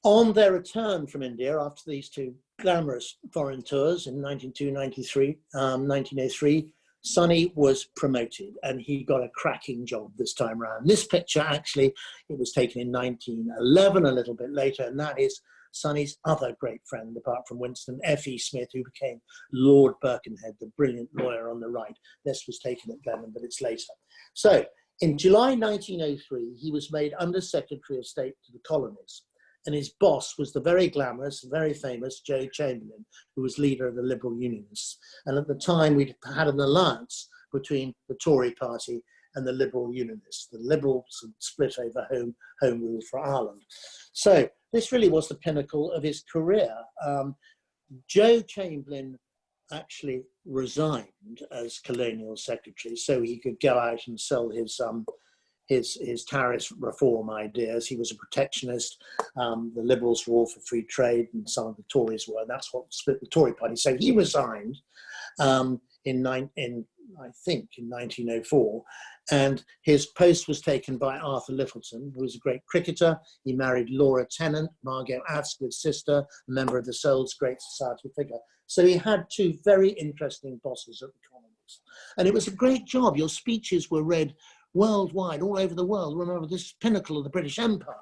On their return from India after these 2 glamorous foreign tours in 1903, Sonny was promoted and he got a cracking job this time around. This picture, actually, it was taken in 1911, a little bit later, and that is Sonny's other great friend, apart from Winston, F.E. Smith, who became Lord Birkenhead, the brilliant lawyer on the right. This was taken at Blenheim, but it's later. So in July 1903, he was made Under Secretary of State to the Colonies, and his boss was the very glamorous, very famous Joe Chamberlain, who was leader of the Liberal Unionists. And at the time, we'd had an alliance between the Tory party and the Liberal Unionists. The Liberals had split over home rule for Ireland. So this really was the pinnacle of his career. Joe Chamberlain actually resigned as colonial secretary so he could go out and sell his tariff reform ideas. He was a protectionist. The Liberals were all for free trade, and some of the Tories were. That's what split the Tory party. So he resigned I think in 1904, and his post was taken by Arthur Littleton, who was a great cricketer. He married Laura Tennant, Margot Asquith's sister, a member of the Souls Great Society figure. So he had 2 very interesting bosses at the Colonies. And it was a great job. Your speeches were read worldwide, all over the world. Remember, this pinnacle of the British Empire.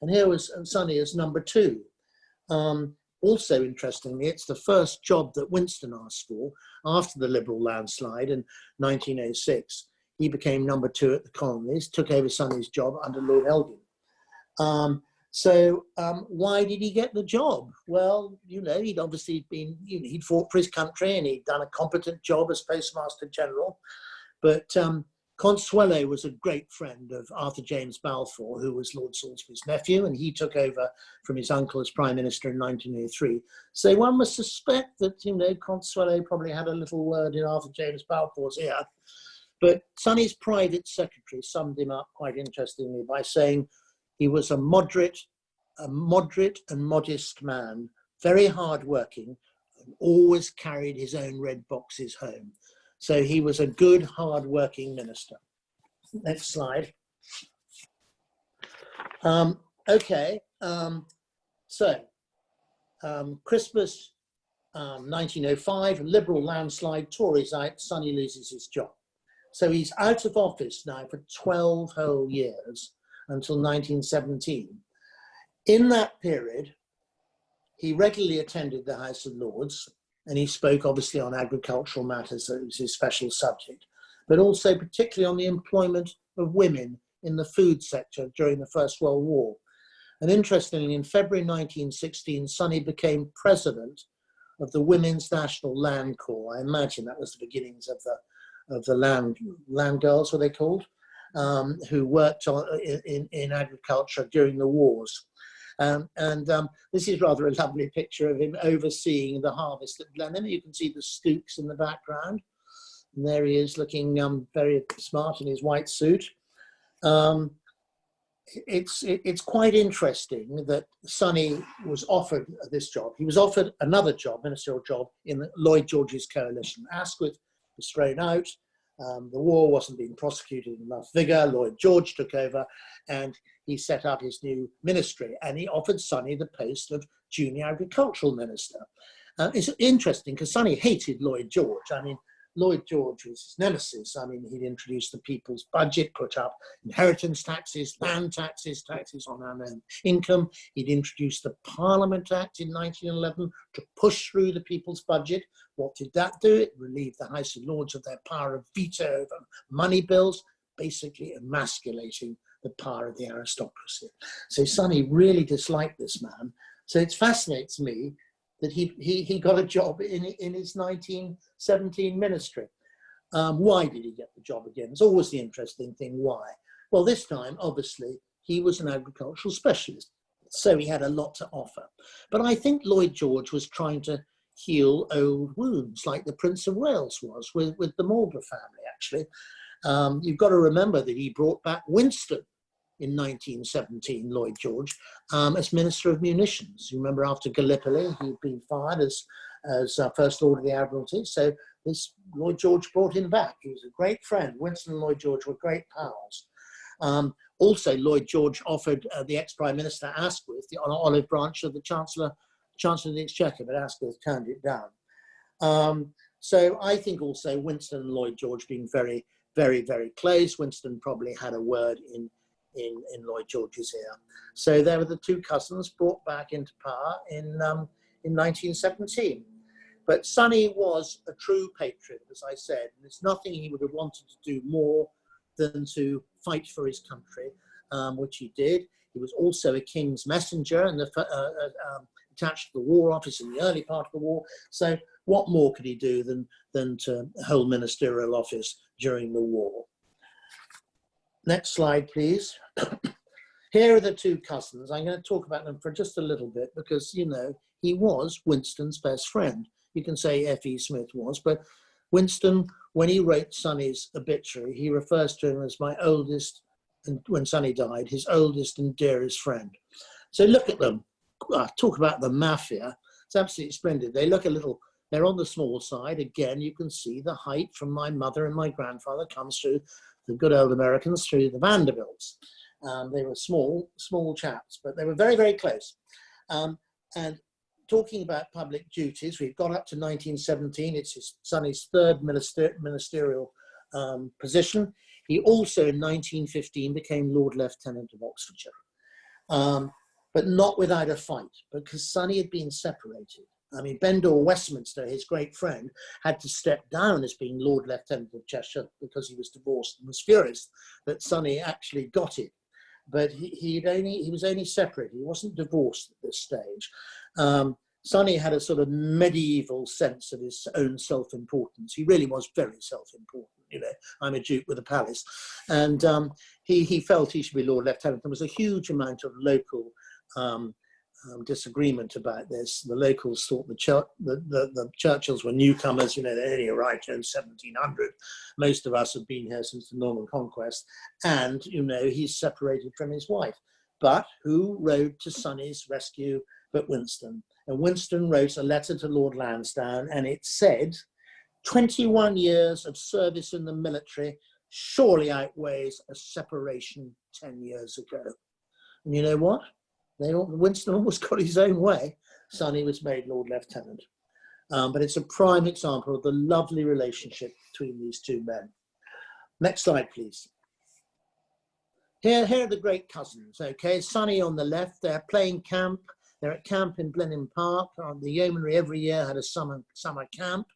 And here was Sonny as number 2. Also, interestingly, it's the first job that Winston asked for after the Liberal landslide in 1906. He became number 2 at the Colonies, took over Sonny's job under Lord Elgin. Why did he get the job? Well, you know, he'd obviously been, he'd fought for his country and he'd done a competent job as Postmaster General. But Consuelo was a great friend of Arthur James Balfour, who was Lord Salisbury's nephew, and he took over from his uncle as Prime Minister in 1903. So one must suspect that, you know, Consuelo probably had a little word in Arthur James Balfour's ear. But Sonny's private secretary summed him up quite interestingly by saying he was a moderate and modest man, very hardworking, and always carried his own red boxes home. So he was a good, hard-working minister. Next slide. Christmas 1905, Liberal landslide, Tories out, Sonny loses his job. So he's out of office now for 12 whole years until 1917. In that period, He regularly attended the House of Lords, and he spoke obviously on agricultural matters, that was his special subject, but also particularly on the employment of women in the food sector during the First World War. And interestingly, in February 1916, Sonny became president of the Women's National Land Corps. I imagine that was the beginnings of the land girls, were they called, who worked in agriculture during the wars. This is rather a lovely picture of him overseeing the harvest at Blenheim. You can see the stooks in the background. And there he is looking very smart in his white suit. It's quite interesting that Sonny was offered this job. He was offered another job, ministerial job, in Lloyd George's coalition. Asquith was thrown out. The war wasn't being prosecuted in enough vigour. Lloyd George took over and he set up his new ministry, and he offered Sonny the post of junior agricultural minister. It's interesting because Sonny hated Lloyd George. I mean, Lloyd George was his nemesis. I mean, he'd introduced the people's budget, put up inheritance taxes, land taxes, taxes on unearned income. He'd introduced the Parliament Act in 1911 to push through the people's budget. What did that do? It relieved the House of Lords of their power of veto over money bills, basically emasculating the power of the aristocracy. So Sonny really disliked this man. So it fascinates me that he got a job in his 1917 ministry. Why did he get the job again? It's always the interesting thing, why? Well, this time, obviously, he was an agricultural specialist, so he had a lot to offer. But I think Lloyd George was trying to heal old wounds, like the Prince of Wales was with the Marlborough family, actually. You've got to remember that he brought back Winston in 1917, Lloyd George, as Minister of Munitions. You remember after Gallipoli, he'd been fired as First Lord of the Admiralty. So this Lloyd George brought him back. He was a great friend. Winston and Lloyd George were great pals. Also, Lloyd George offered the ex-Prime Minister Asquith the olive branch of the Chancellor of the Exchequer, but Asquith turned it down. So I think also Winston and Lloyd George being very, very, very close. Winston probably had a word in Lloyd George's ear. So there were the two cousins brought back into power in 1917. But Sonny was a true patriot, as I said, and it's nothing he would have wanted to do more than to fight for his country, which he did. He was also a king's messenger and attached to the War Office in the early part of the war. So what more could he do than to hold ministerial office during the war? Next slide, please. Here are the two cousins. I'm going to talk about them for just a little bit because, you know, he was Winston's best friend. You can say F.E. Smith was, but Winston, when he wrote Sonny's obituary, he refers to him as my oldest, and when Sonny died, his oldest and dearest friend. So look at them. Talk about the mafia. It's absolutely splendid. They look a little, they're on the small side. Again, you can see the height from my mother and my grandfather comes through the good old Americans, through the Vanderbilts. They were small chaps, but they were very, very close. And talking about public duties, we've got up to 1917. It's Sonny's third ministerial position. He also in 1915 became Lord Lieutenant of Oxfordshire, but not without a fight, because Sonny had been separated. I mean, Bendor Westminster, his great friend, had to step down as being Lord Lieutenant of Cheshire because he was divorced and was furious that Sonny actually got it. But he was only separated. He wasn't divorced at this stage. Sonny had a sort of medieval sense of his own self-importance. He really was very self-important. You know, I'm a duke with a palace. And he felt he should be Lord Lieutenant. There was a huge amount of local disagreement about this. The locals thought the Churchills were newcomers. You know, they only arrived here in 1700. Most of us have been here since the Norman Conquest. And, you know, he's separated from his wife. But who rode to Sonny's rescue but Winston? And Winston wrote a letter to Lord Lansdowne, and it said, 21 years of service in the military surely outweighs a separation 10 years ago. And you know what? Winston almost got his own way. Sonny was made Lord Lieutenant. But it's a prime example of the lovely relationship between these two men. Next slide, please. Here are the great cousins, okay? Sonny on the left, they're playing camp. They're at camp in Blenheim Park. The yeomanry every year had a summer camp,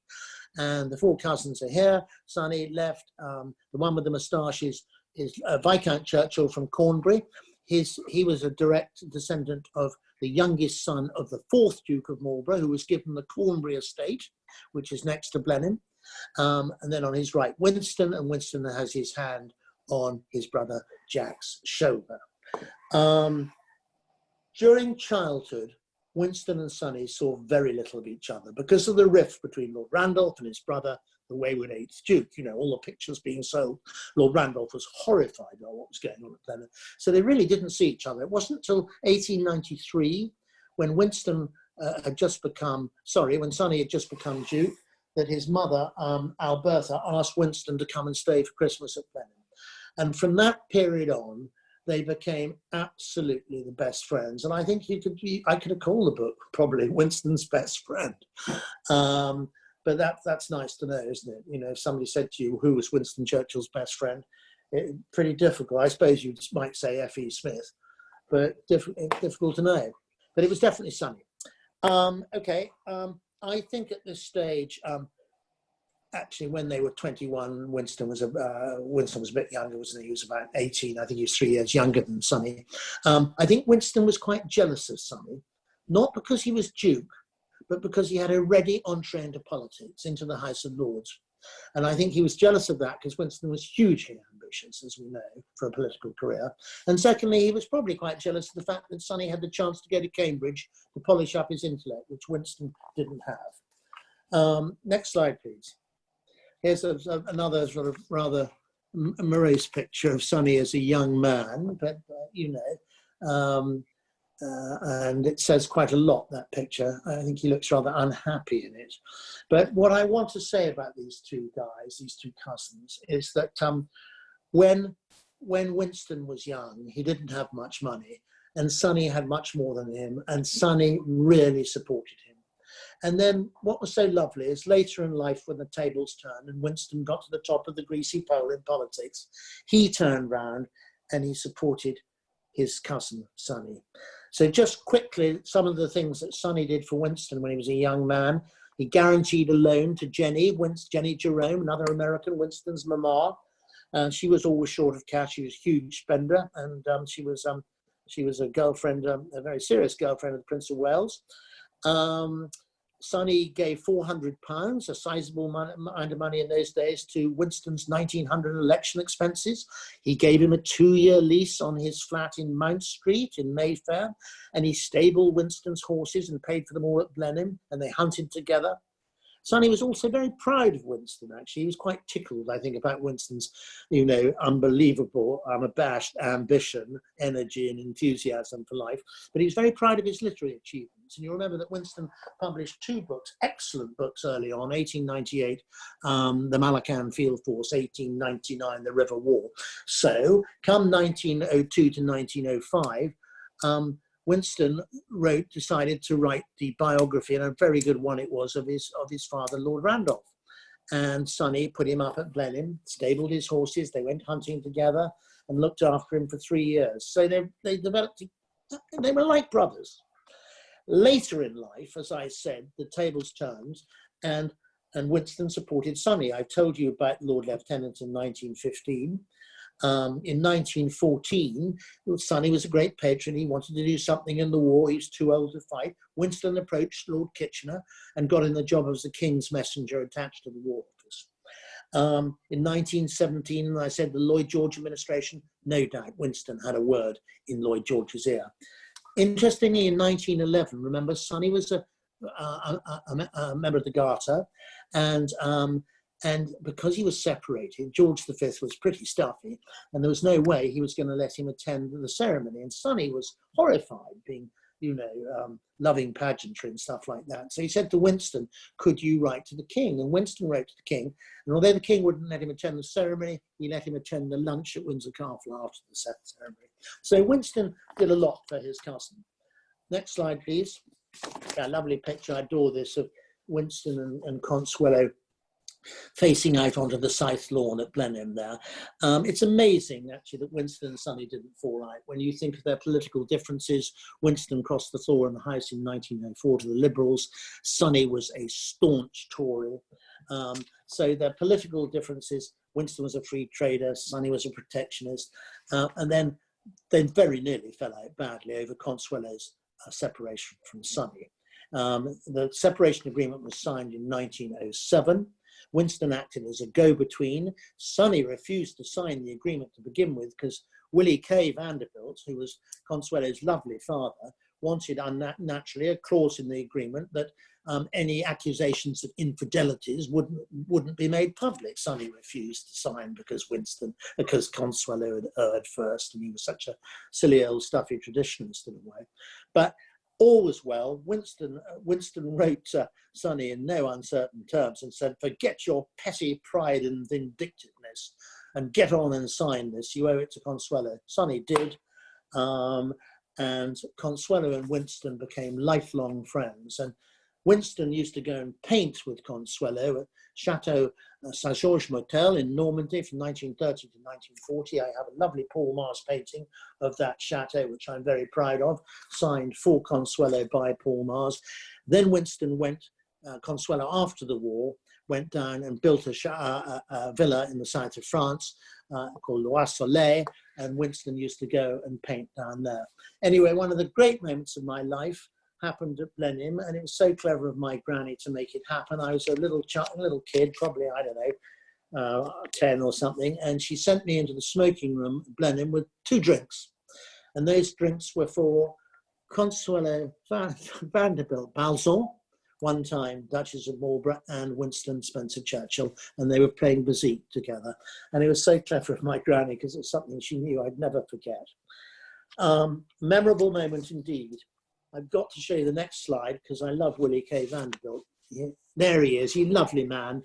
and the four cousins are here. Sonny left. The one with the moustaches is Viscount Churchill from Cornbury. He was a direct descendant of the youngest son of the fourth Duke of Marlborough, who was given the Cornbury estate, which is next to Blenheim. And then on his right, Winston, and Winston has his hand on his brother Jack's shoulder. During childhood, Winston and Sonny saw very little of each other because of the rift between Lord Randolph and his brother, the wayward 8th Duke. You know, all the pictures being sold. Lord Randolph was horrified by what was going on at Blenheim. So they really didn't see each other. It wasn't until 1893, when when Sonny had just become Duke, that his mother, Alberta, asked Winston to come and stay for Christmas at Blenheim. And from that period on, they became absolutely the best friends. And I think I could have called the book probably Winston's Best Friend. But that's nice to know, isn't it? You know, if somebody said to you, who was Winston Churchill's best friend? Pretty difficult. I suppose you might say F.E. Smith, but difficult to know. But it was definitely Sonny. I think at this stage, actually, when they were 21, Winston was a bit younger, wasn't he? He was about 18. I think he was 3 years younger than Sonny. I think Winston was quite jealous of Sonny, not because he was Duke, but because he had a ready entree into politics, into the House of Lords. And I think he was jealous of that because Winston was hugely ambitious, as we know, for a political career. And secondly, he was probably quite jealous of the fact that Sonny had the chance to go to Cambridge to polish up his intellect, which Winston didn't have. Next slide, please. Here's another sort of rather morose picture of Sonny as a young man, but you know, and it says quite a lot, that picture. I think he looks rather unhappy in it. But what I want to say about these two guys, these two cousins, is that when Winston was young, he didn't have much money, and Sonny had much more than him, and Sonny really supported him. And then what was so lovely is later in life, when the tables turned and Winston got to the top of the greasy pole in politics, he turned round and he supported his cousin, Sonny. So just quickly, some of the things that Sonny did for Winston when he was a young man. He guaranteed a loan to Jenny Jerome, another American, Winston's mama. She was always short of cash. She was a huge spender, and she was a girlfriend, a very serious girlfriend of the Prince of Wales. Sonny gave £400, a sizable amount of money in those days, to Winston's 1900 election expenses. He gave him a 2-year lease on his flat in Mount Street in Mayfair, and he stabled Winston's horses and paid for them all at Blenheim, and they hunted together. Sonny was also very proud of Winston, actually. He was quite tickled, I think, about Winston's, you know, unbelievable, unabashed ambition, energy and enthusiasm for life. But he was very proud of his literary achievements. And you remember that Winston published 2 books, excellent books early on, 1898, The Malacan Field Force, 1899, The River War. So come 1902 to 1905, Winston decided to write the biography, and a very good one it was, of his father, Lord Randolph. And Sonny put him up at Blenheim, stabled his horses, they went hunting together and looked after him for 3 years. So they developed, they were like brothers. Later in life, as I said, the tables turned and Winston supported Sonny. I told you about Lord Lieutenant in 1915. In 1914, Sonny was a great patron. He wanted to do something in the war. He was too old to fight. Winston approached Lord Kitchener and got him the job as the King's messenger attached to the War Office. In 1917, I said the Lloyd George administration, no doubt Winston had a word in Lloyd George's ear. Interestingly, in 1911, remember, Sonny was a member of the Garter, and because he was separated, George V was pretty stuffy, and there was no way he was going to let him attend the ceremony. And Sonny was horrified, being, you know, loving pageantry and stuff like that. So he said to Winston, could you write to the King? And Winston wrote to the King. And although the King wouldn't let him attend the ceremony, he let him attend the lunch at Windsor Castle after the ceremony. So Winston did a lot for his cousin. Next slide, please. Yeah, lovely picture. I adore this, of Winston and Consuelo facing out onto the south lawn at Blenheim there. It's amazing, actually, that Winston and Sonny didn't fall out. When you think of their political differences, Winston crossed the floor in the House in 1904 to the Liberals. Sonny was a staunch Tory. So their political differences, Winston was a free trader, Sonny was a protectionist, and then they very nearly fell out badly over Consuelo's separation from Sonny. The separation agreement was signed in 1907. Winston acted as a go-between. Sonny refused to sign the agreement to begin with because Willie K. Vanderbilt, who was Consuelo's lovely father, wanted unnaturally a clause in the agreement that any accusations of infidelities wouldn't be made public. Sonny refused to sign because Consuelo had erred first, and he was such a silly old stuffy traditionalist in a way. But all was well. Winston wrote to Sonny in no uncertain terms and said, "Forget your petty pride and vindictiveness and get on and sign this. You owe it to Consuelo." Sonny did. And Consuelo and Winston became lifelong friends. And Winston used to go and paint with Consuelo at Chateau Saint-Georges Motel in Normandy from 1930 to 1940. I have a lovely Paul Mars painting of that chateau, which I'm very proud of, signed for Consuelo by Paul Mars. Then Winston went, Consuelo after the war, went down and built a villa in the south of France called Loire Soleil, and Winston used to go and paint down there. Anyway, one of the great moments of my life happened at Blenheim, and it was so clever of my granny to make it happen. I was a little kid, probably, I don't know, 10 or something, and she sent me into the smoking room at Blenheim with 2 drinks. And those drinks were for Consuelo Vanderbilt Balzon, one time Duchess of Marlborough, and Winston Spencer Churchill, and they were playing Bezique together. And it was so clever of my granny because it's something she knew I'd never forget. Memorable moment indeed. I've got to show you the next slide because I love Willie K. Vanderbilt. There he is, he's a lovely man,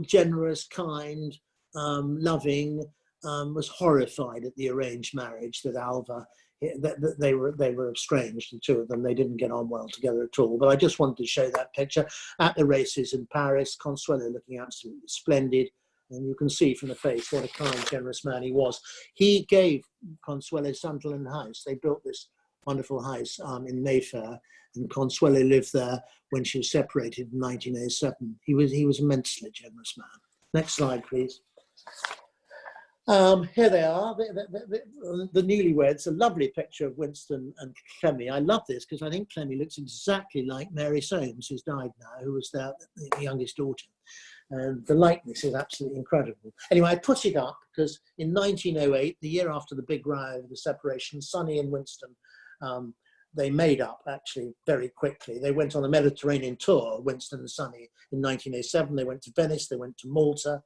generous, kind, loving, was horrified at the arranged marriage that Alva, that they were estranged, the two of them. They didn't get on well together at all. But I just wanted to show that picture at the races in Paris, Consuelo looking absolutely splendid. And you can see from the face what a kind, generous man he was. He gave Consuelo Sunderland House. They built this wonderful house in Mayfair, and Consuelo lived there when she was separated in 1907. He was an immensely generous man. Next slide, please. Here they are, the newlyweds. A lovely picture of Winston and Clemmy. I love this because I think Clemmy looks exactly like Mary Soames, who's died now, who was the youngest daughter. And the likeness is absolutely incredible. Anyway, I put it up because in 1908, the year after the big row of the separation, Sonny and Winston, they made up actually very quickly. They went on a Mediterranean tour, Winston and Sonny, in 1907. They went to Venice, they went to Malta.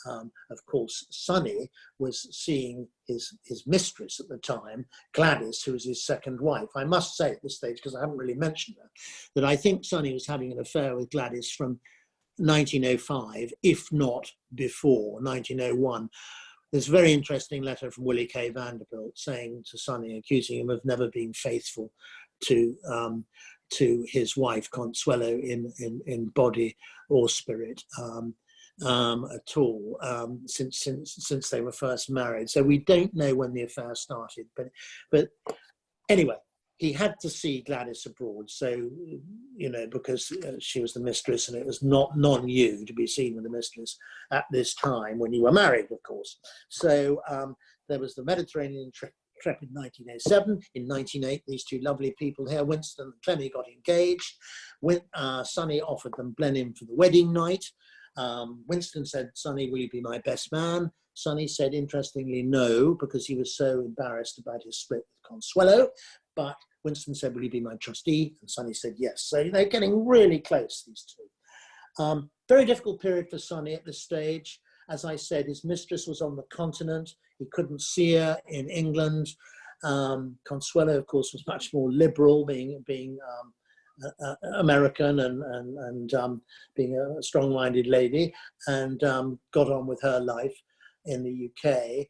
Of course, Sonny was seeing his mistress at the time, Gladys, who was his second wife. I must say at this stage, because I haven't really mentioned her, that I think Sonny was having an affair with Gladys from 1905, if not before 1901. There's a very interesting letter from Willie K. Vanderbilt saying to Sonny, accusing him of never being faithful to his wife Consuelo in body or spirit at all since they were first married. So we don't know when the affair started, but anyway, he had to see Gladys abroad. So, you know, because she was the mistress, and it was not non-you to be seen with the mistress at this time when you were married, of course. So there was the Mediterranean trip in 1907. In 1908, these two lovely people here, Winston and Clemmy, got engaged. Sonny offered them Blenheim for the wedding night. Winston said, "Sonny, will you be my best man?" Sonny said, interestingly, no, because he was so embarrassed about his split with Consuelo. But Winston said, "Will you be my trustee?" And Sonny said, yes. So they're getting really close, these two. Very difficult period for Sonny at this stage. As I said, his mistress was on the continent. He couldn't see her in England. Consuelo, of course, was much more liberal, being American and being a strong-minded lady, and got on with her life in the UK.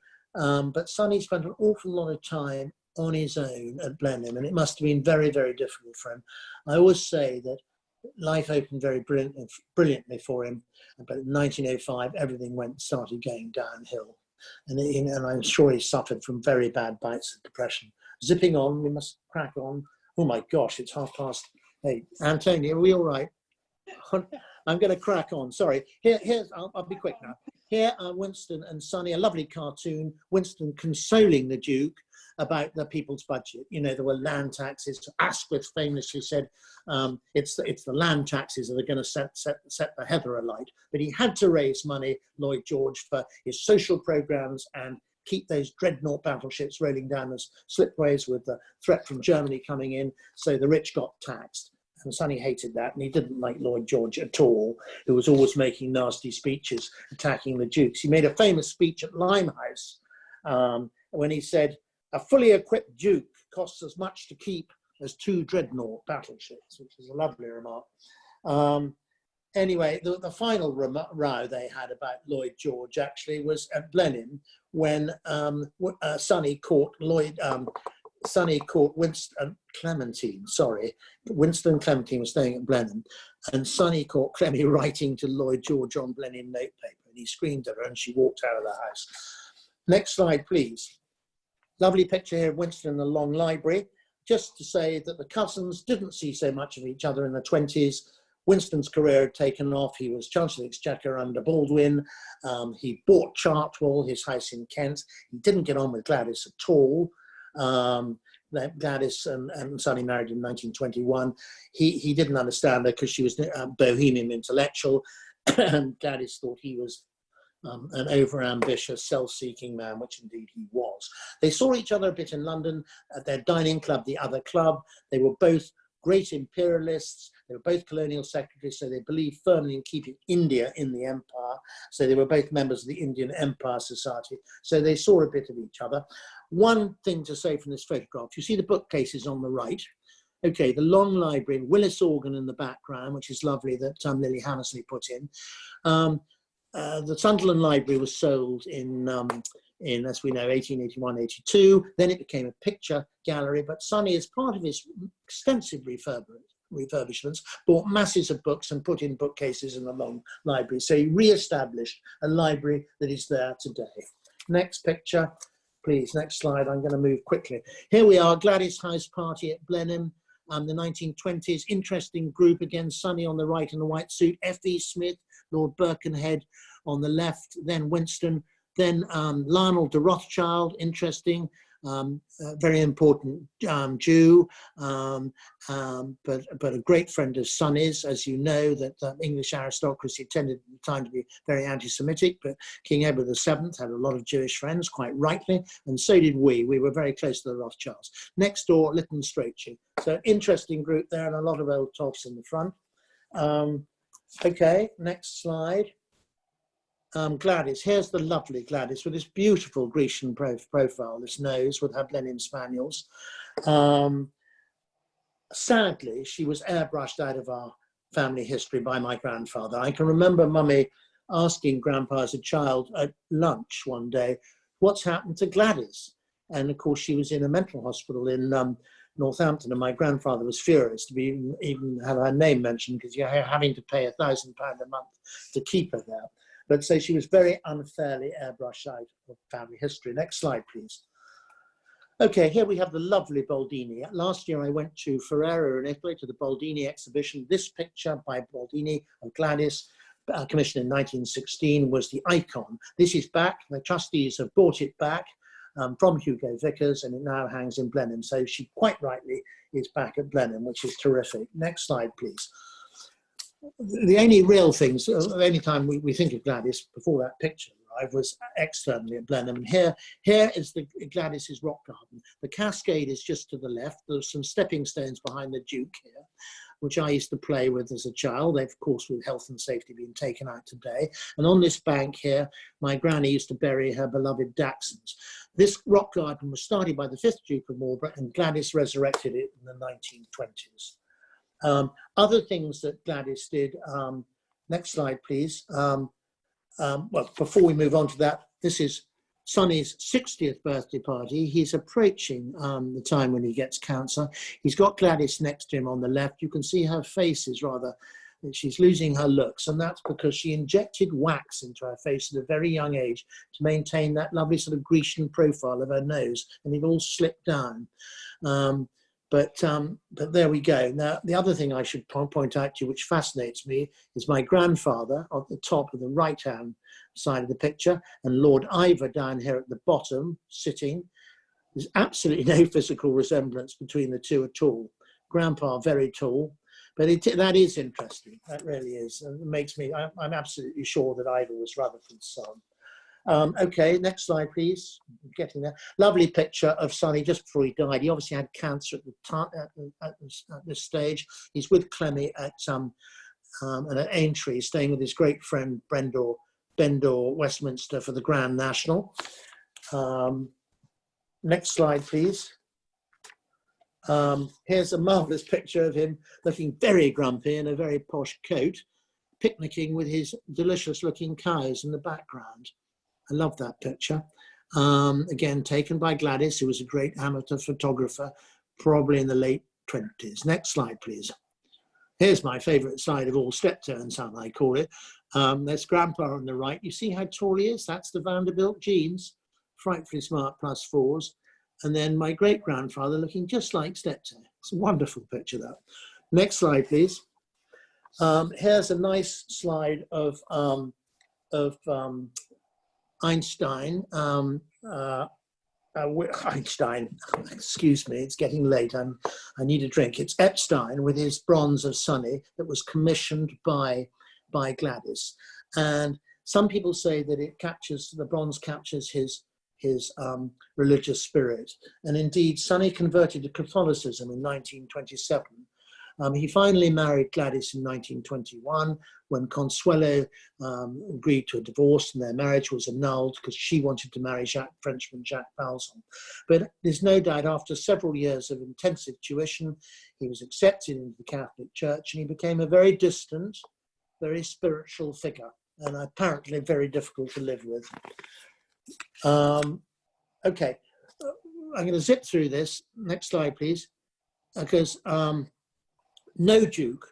But Sonny spent an awful lot of time on his own at Blenheim, and it must have been very, very difficult for him. I always say that life opened very brilliantly for him. But in 1905, everything started going downhill. And I'm sure he suffered from very bad bouts of depression. Zipping on, we must crack on. Oh my gosh, it's 8:30. Antonia, are we all right? I'm going to crack on. Sorry. I'll be quick now. Here are Winston and Sonny, a lovely cartoon. Winston consoling the Duke about the people's budget. You know, there were land taxes. Asquith famously said, it's the land taxes that are going to set the heather alight. But he had to raise money, Lloyd George, for his social programs and keep those dreadnought battleships rolling down the slipways with the threat from Germany coming in. So the rich got taxed. And Sonny hated that, and he didn't like Lloyd George at all, who was always making nasty speeches attacking the dukes. He made a famous speech at Limehouse when he said, "A fully equipped duke costs as much to keep as 2 dreadnought battleships," which is a lovely remark. Anyway, the final row they had about Lloyd George actually was at Blenheim when Sonny caught Winston Clementine, Winston Clementine was staying at Blenheim, and Sonny caught Clemmy writing to Lloyd George on Blenheim notepaper, and he screamed at her and she walked out of the house. Next slide, please. Lovely picture here of Winston in the Long Library. Just to say that the cousins didn't see so much of each other in the 20s. Winston's career had taken off. He was Chancellor of the Exchequer under Baldwin. He bought Chartwell, his house in Kent. He didn't get on with Gladys at all. Gladys and Sonny married in 1921. He didn't understand her because she was a bohemian intellectual, and Gladys thought he was an over-ambitious, self-seeking man, which indeed he was. They saw each other a bit in London at their dining club, the Other Club. They were both great imperialists. They were both colonial secretaries, so they believed firmly in keeping India in the empire. So they were both members of the Indian Empire Society. So they saw a bit of each other. One thing to say from this photograph, you see the bookcases on the right. Okay, the Long Library, Willis organ in the background, which is lovely, that Lily Hammersley put in. The Sunderland Library was sold in, as we know, 1881, 82. Then it became a picture gallery, but Sonny, as part of his extensive refurbishments, bought masses of books and put in bookcases in the Long Library. So he re-established a library that is there today. Next picture, please, next slide. I'm going to move quickly. Here we are, Gladys House party at Blenheim. The 1920s, interesting group, again, Sonny on the right in the white suit, F.E. Smith, Lord Birkenhead on the left, then Winston, then Lionel de Rothschild, interesting, very important Jew, but a great friend of Sonny's, as you know, that English aristocracy tended at the time to be very anti-Semitic, but King Edward VII had a lot of Jewish friends, quite rightly, and so did we. We were very close to the Rothschilds. Next door, Lytton Strachey. So interesting group there, and a lot of old toffs in the front. Okay, next slide. Gladys, here's the lovely Gladys with this beautiful Grecian profile, this nose with her Blenheim Spaniels. Sadly, she was airbrushed out of our family history by my grandfather. I can remember Mummy asking Grandpa as a child at lunch one day, what's happened to Gladys? And of course, she was in a mental hospital in Northampton, and my grandfather was furious to be even have her name mentioned because you're having to pay £1,000 a month to keep her there. But so she was very unfairly airbrushed out of family history. Next slide, please. Okay, here we have the lovely Baldini. Last year I went to Ferrara in Italy to the Baldini exhibition. This picture by Baldini of Gladys, commissioned in 1916, was the icon. This is back. The trustees have bought it back from Hugo Vickers, and it now hangs in Blenheim. So she quite rightly is back at Blenheim, which is terrific. Next slide, please. The only real things, any time we think of Gladys before that picture arrived, was externally at Blenheim. And here is the Gladys's rock garden. The cascade is just to the left. There's some stepping stones behind the Duke here, which I used to play with as a child. They've, of course, with health and safety, been taken out today. And on this bank here, my granny used to bury her beloved Dachshunds. This rock garden was started by the 5th Duke of Marlborough, and Gladys resurrected it in the 1920s. Other things that Gladys did, next slide, please. Well, before we move on to that, this is Sonny's 60th birthday party. He's approaching the time when he gets cancer. He's got Gladys next to him on the left. You can see her face is rather, she's losing her looks, and that's because she injected wax into her face at a very young age to maintain that lovely sort of Grecian profile of her nose, and it all slipped down. But there we go. Now, the other thing I should point out to you, which fascinates me, is my grandfather at the top of the right-hand side of the picture, and Lord Ivor down here at the bottom, sitting. There's absolutely no physical resemblance between the two at all. Grandpa, very tall, but that is interesting. That really is. And it makes me, I'm absolutely sure that Ivor was Rutherford's son. Okay, next slide, please. Getting there. Lovely picture of Sonny just before he died. He obviously had cancer at the time, at this stage. He's with Clemmy at Aintree, staying with his great friend Bendor, Westminster for the Grand National. Next slide, please. Here's a marvellous picture of him looking very grumpy in a very posh coat, picnicking with his delicious-looking cows in the background. I love that picture. Again, taken by Gladys, who was a great amateur photographer, probably in the late 20s. Next slide, please. Here's my favourite slide of all, step turns, how I call it. There's Grandpa on the right. You see how tall he is? That's the Vanderbilt genes, frightfully smart +4s. And then my great-grandfather looking just like Steptoe. It's a wonderful picture, that. Next slide, please. Here's a nice slide of Einstein. Einstein, excuse me, it's getting late. I need a drink. It's Epstein with his bronze of Sonny that was commissioned by Gladys. And some people say that the bronze captures his religious spirit. And indeed, Sonny converted to Catholicism in 1927. He finally married Gladys in 1921 when Consuelo agreed to a divorce, and their marriage was annulled because she wanted to marry Frenchman Jacques Valjean. But there's no doubt after several years of intensive tuition, he was accepted into the Catholic Church, and he became a very distant, very spiritual figure, and apparently very difficult to live with. Okay, I'm going to zip through this. Next slide, please. Because no duke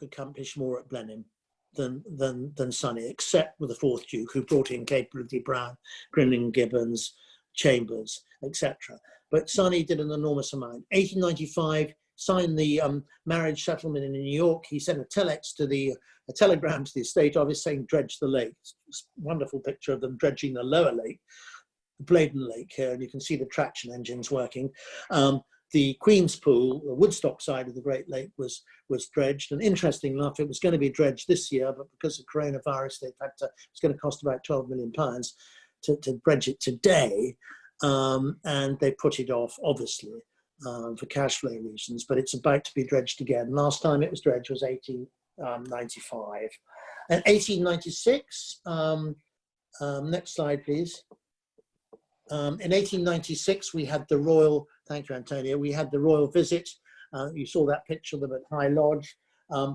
accomplished more at Blenheim than Sonny, except with the fourth Duke, who brought in Capability Brown, Grinling Gibbons, Chambers, etc. But Sonny did an enormous amount. 1895, signed the marriage settlement in New York. He sent a telegram to the estate office saying, dredge the lake. It's a wonderful picture of them dredging the lower lake, the Bladen Lake here, and you can see the traction engines working. The Queen's Pool, the Woodstock side of the Great Lake, was dredged. And interesting enough, it was going to be dredged this year, but because of coronavirus, it's going to cost about £12 million to dredge it today. And they put it off, obviously, for cash flow reasons, but it's about to be dredged again. Last time it was dredged was 1895. And 1896, next slide, please. In 1896, we had the royal, thank you, Antonio, we had the royal visit. You saw that picture of them at High Lodge.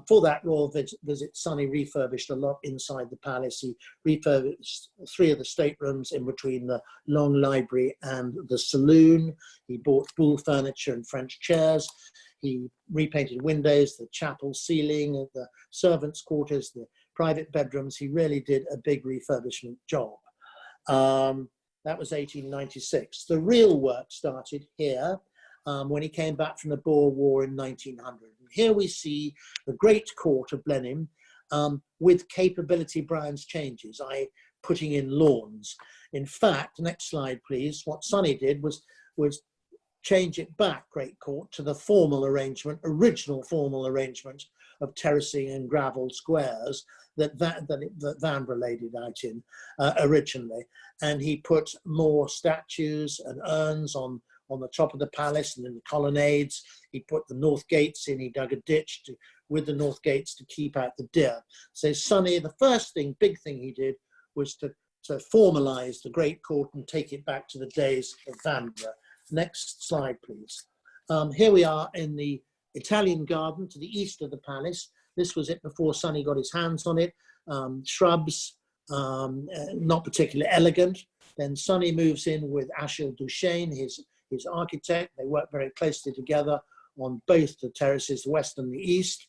For that royal visit, Sonny refurbished a lot inside the palace. He refurbished 3 of the staterooms in between the long library and the saloon. He bought buhl furniture and French chairs. He repainted windows, the chapel ceiling, the servants' quarters, the private bedrooms. He really did a big refurbishment job. That was 1896. The real work started here when he came back from the Boer War in 1900. And here we see the great court of Blenheim with Capability Brown's changes, i.e. putting in lawns. In fact, next slide, please, what Sonny did was change it back, Great Court, to the original formal arrangement of terracing and gravel squares that Vanbrugh laid it out in originally. And he put more statues and urns on the top of the palace and in the colonnades. He put the north gates in. He dug a ditch with the north gates to keep out the deer. So Sonny, the first big thing he did was to formalise the Great Court and take it back to the days of Vanbrugh. Next slide, please. Here we are in the Italian garden to the east of the palace. This was it before Sonny got his hands on it. Shrubs, not particularly elegant. Then Sonny moves in with Achille Duchesne, his architect. They work very closely together on both the terraces, the west and the east.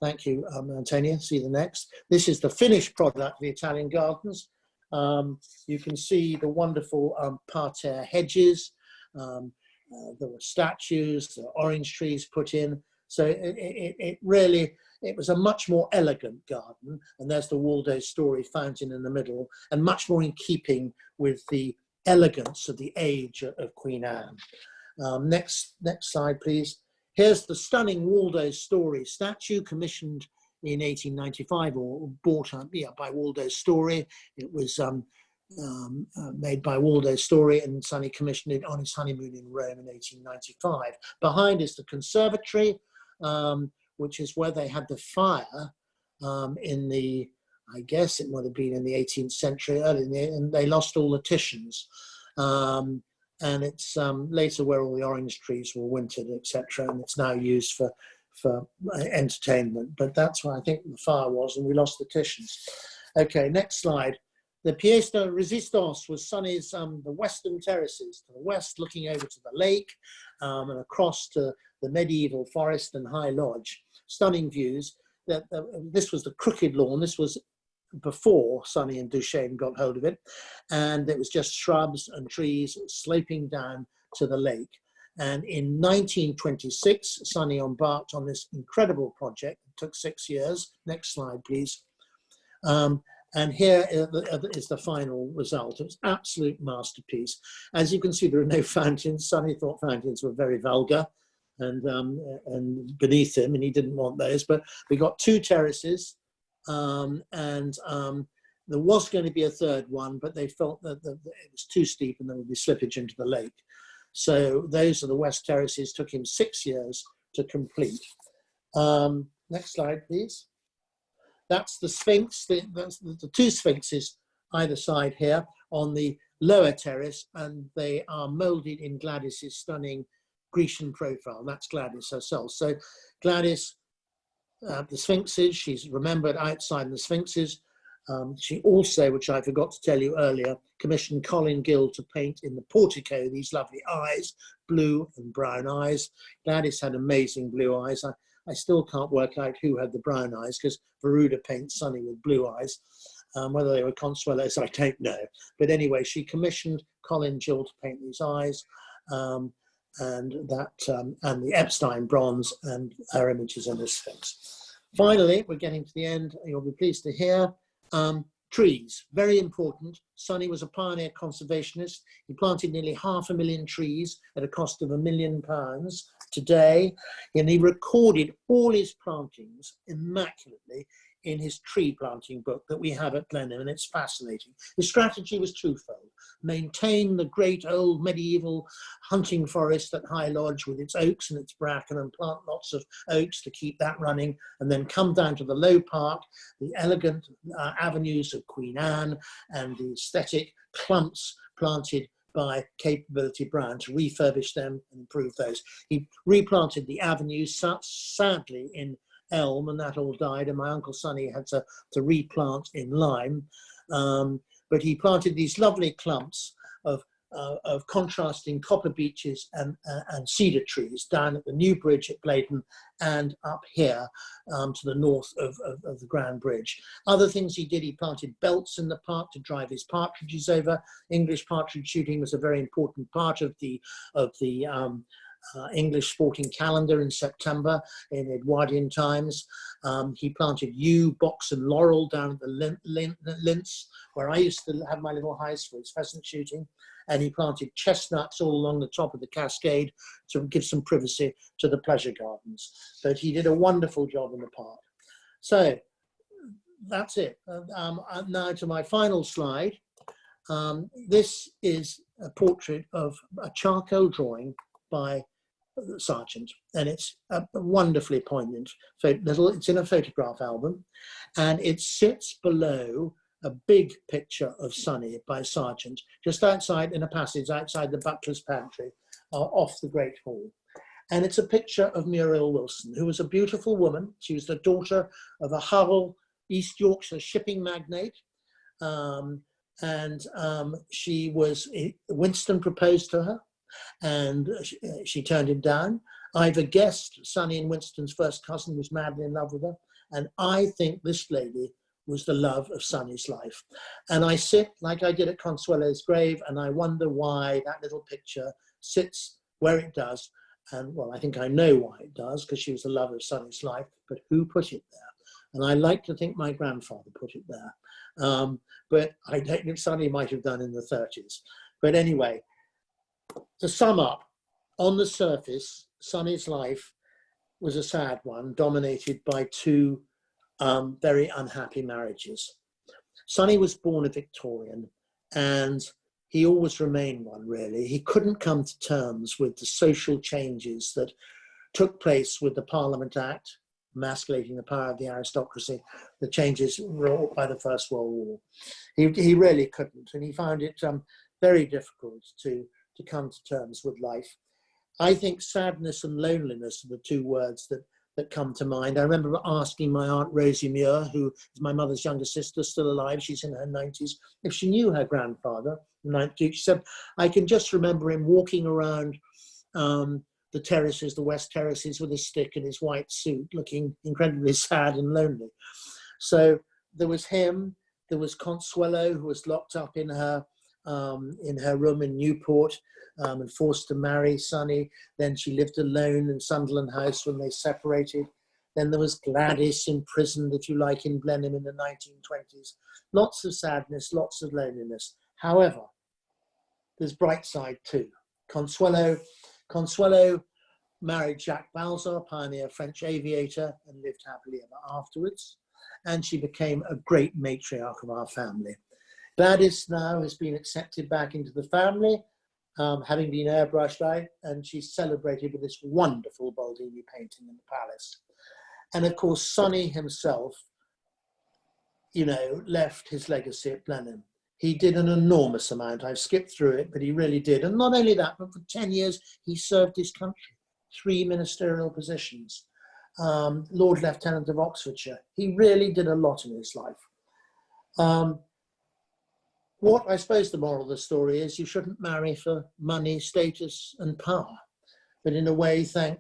Thank you, Antonia. See the next. This is the finished product of the Italian gardens. You can see the wonderful parterre hedges. There were statues, the orange trees put in. So it really, it was a much more elegant garden. And there's the Waldo Storey fountain in the middle, and much more in keeping with the elegance of the age of Queen Anne. Next slide, please. Here's the stunning Waldo Storey statue, commissioned in 1895 or bought by Waldo Storey. It was made by Waldo Storey, and Sonny commissioned it on his honeymoon in Rome in 1895. Behind is the conservatory, which is where they had the fire in the, I guess it would have been in the 18th century, and they lost all the Titians. And it's later where all the orange trees were wintered, etc. And it's now used for entertainment. But that's where I think the fire was, and we lost the Titians. Okay, next slide. The pièce de résistance was Sonny's the western terraces to the west, looking over to the lake and across to the medieval forest and High Lodge. Stunning views. This was the crooked lawn. This was before Sonny and Duchesne got hold of it, and it was just shrubs and trees sloping down to the lake. And in 1926, Sonny embarked on this incredible project. It took 6 years. Next slide, please. And here is the final result. It's an absolute masterpiece. As you can see, there are no fountains. Sonny thought fountains were very vulgar and beneath him, and he didn't want those. But we got 2 terraces, and there was going to be a third one, but they felt that it was too steep and there would be slippage into the lake. So those are the west terraces. Took him 6 years to complete. Next slide, please. That's the Sphinx, the 2 Sphinxes either side here on the lower terrace, and they are moulded in Gladys's stunning Grecian profile. That's Gladys herself. So Gladys, the Sphinxes, she's remembered outside the Sphinxes. She also, which I forgot to tell you earlier, commissioned Colin Gill to paint in the portico these lovely eyes, blue and brown eyes. Gladys had amazing blue eyes. I still can't work out who had the brown eyes, because Veruda paints Sonny with blue eyes. Whether they were Consuelo's, I don't know. But anyway, she commissioned Colin Gill to paint these eyes, and the Epstein bronze, and her images in the Sphinx. Finally, we're getting to the end. You'll be pleased to hear. Trees, very important. Sonny was a pioneer conservationist. He planted nearly 500,000 trees at a cost of £1 million today, and he recorded all his plantings immaculately in his tree planting book that we have at Blenheim, and it's fascinating. His strategy was twofold: maintain the great old medieval hunting forest at High Lodge with its oaks and its bracken, and plant lots of oaks to keep that running, and then come down to the Low Park, the elegant avenues of Queen Anne, and the aesthetic clumps planted by Capability Brown to refurbish them and improve those. He replanted the avenues, sadly in elm, and that all died, and my Uncle Sonny had to replant in lime. But he planted these lovely clumps of contrasting copper beeches and cedar trees down at the new bridge at Blenheim and up here to the north of the Grand Bridge. Other things he did, he planted belts in the park to drive his partridges over. English partridge shooting was a very important part of the English sporting calendar in September in Edwardian times. He planted yew, box and laurel down at the links, where I used to have my little house for his pheasant shooting. And he planted chestnuts all along the top of the cascade to give some privacy to the pleasure gardens. But he did a wonderful job in the park. So that's it. Now to my final slide. This is a portrait of a charcoal drawing by Sargent, and it's a wonderfully poignant. It's in a photograph album, and it sits below a big picture of Sonny by Sargent, just outside in a passage outside the butler's pantry, off the Great Hall. And it's a picture of Muriel Wilson, who was a beautiful woman. She was the daughter of a Hull, East Yorkshire shipping magnate. and Winston proposed to her, and she turned him down. Ivor Guest, Sonny and Winston's first cousin, was madly in love with her, and I think this lady was the love of Sonny's life. And I sit, like I did at Consuelo's grave, and I wonder why that little picture sits where it does. And well, I think I know why it does, because she was the love of Sonny's life, but who put it there? And I like to think my grandfather put it there. But I don't think Sonny might have done in the 30s. But anyway, to sum up, on the surface, Sonny's life was a sad one, dominated by two very unhappy marriages. Sonny was born a Victorian, and he always remained one, really. He couldn't come to terms with the social changes that took place with the Parliament Act, emasculating the power of the aristocracy, the changes wrought by the First World War. He really couldn't, and he found it very difficult to come to terms with life. I think sadness and loneliness are the two words that come to mind. I remember asking my Aunt Rosie Muir, who is my mother's younger sister, still alive, she's in her 90s, if she knew her grandfather, the 9th Duke. She said, I can just remember him walking around the terraces, the West Terraces, with a stick and his white suit, looking incredibly sad and lonely. So there was him, there was Consuelo, who was locked up in her room in Newport, and forced to marry Sonny. Then she lived alone in Sunderland House when they separated. Then there was Gladys, imprisoned, if you like, in Blenheim in the 1920s. Lots of sadness, lots of loneliness. However, there's bright side too. Consuelo married Jacques Balzar, pioneer French aviator, and lived happily ever afterwards. And she became a great matriarch of our family. Gladys now has been accepted back into the family, having been airbrushed out, and she's celebrated with this wonderful Baldini painting in the palace. And of course, Sonny himself, left his legacy at Blenheim. He did an enormous amount. I've skipped through it, but he really did. And not only that, but for 10 years, he served his country, 3 ministerial positions, Lord Lieutenant of Oxfordshire. He really did a lot in his life. What I suppose the moral of the story is, you shouldn't marry for money, status, and power. But in a way, for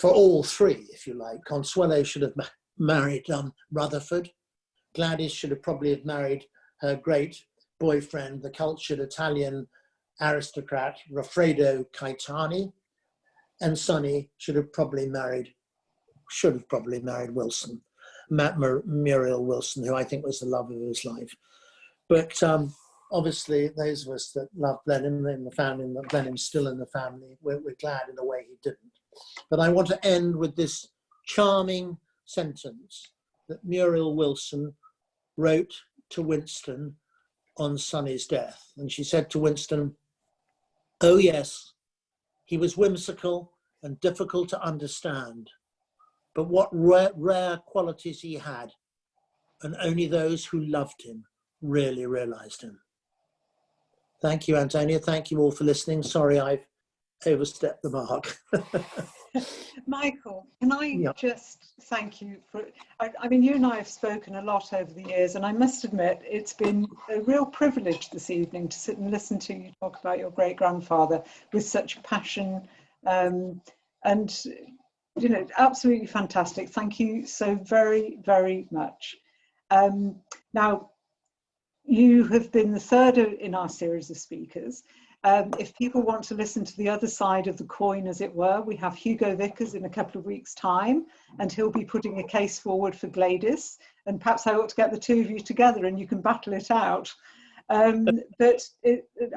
all three, if you like, Consuelo should have married Rutherford. Gladys should have probably have married her great boyfriend, the cultured Italian aristocrat Raffaello Caetani. And Sonny should have probably married Wilson, Muriel Wilson, who I think was the love of his life. But obviously, those of us that love Blenheim in the family, and that Blenheim's still in the family, we're glad in a way he didn't. But I want to end with this charming sentence that Muriel Wilson wrote to Winston on Sonny's death. And she said to Winston, "Oh yes, he was whimsical and difficult to understand, but what rare qualities he had, and only those who loved him really realized him." Thank you, Antonia. Thank you all for listening. Sorry, I've overstepped the mark. Michael, can I just thank you for, I mean, you and I have spoken a lot over the years, and I must admit, it's been a real privilege this evening to sit and listen to you talk about your great-grandfather with such passion, and, absolutely fantastic. Thank you so very, very much. Now, you have been the third in our series of speakers. If people want to listen to the other side of the coin, as it were, we have Hugo Vickers in a couple of weeks' time, and he'll be putting a case forward for Gladys. And perhaps I ought to get the two of you together and you can battle it out. But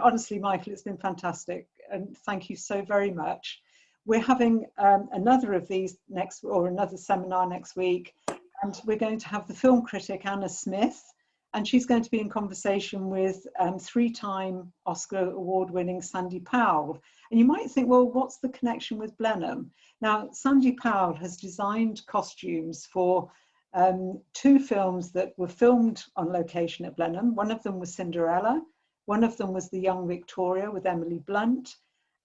honestly, Michael, it's been fantastic. And thank you so very much. We're having another of these another seminar next week. And we're going to have the film critic, Anna Smith. And she's going to be in conversation with 3-time Oscar award-winning Sandy Powell. And you might think, well, what's the connection with Blenheim? Now, Sandy Powell has designed costumes for 2 films that were filmed on location at Blenheim. One of them was Cinderella. One of them was The Young Victoria with Emily Blunt.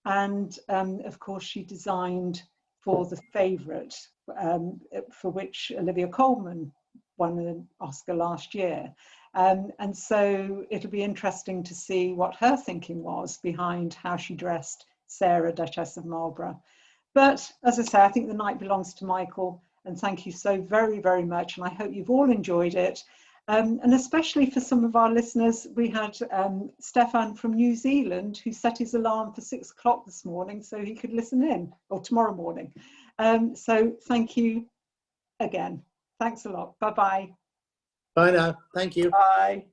And of course, she designed for The Favourite, for which Olivia Colman won an Oscar last year. And so it'll be interesting to see what her thinking was behind how she dressed Sarah, Duchess of Marlborough. But as I say, I think the night belongs to Michael, and thank you so very, very much. And I hope you've all enjoyed it. And especially for some of our listeners, we had Stefan from New Zealand who set his alarm for 6 o'clock this morning so he could listen in, or tomorrow morning. So thank you again. Thanks a lot. Bye-bye. Bye now. Thank you. Bye.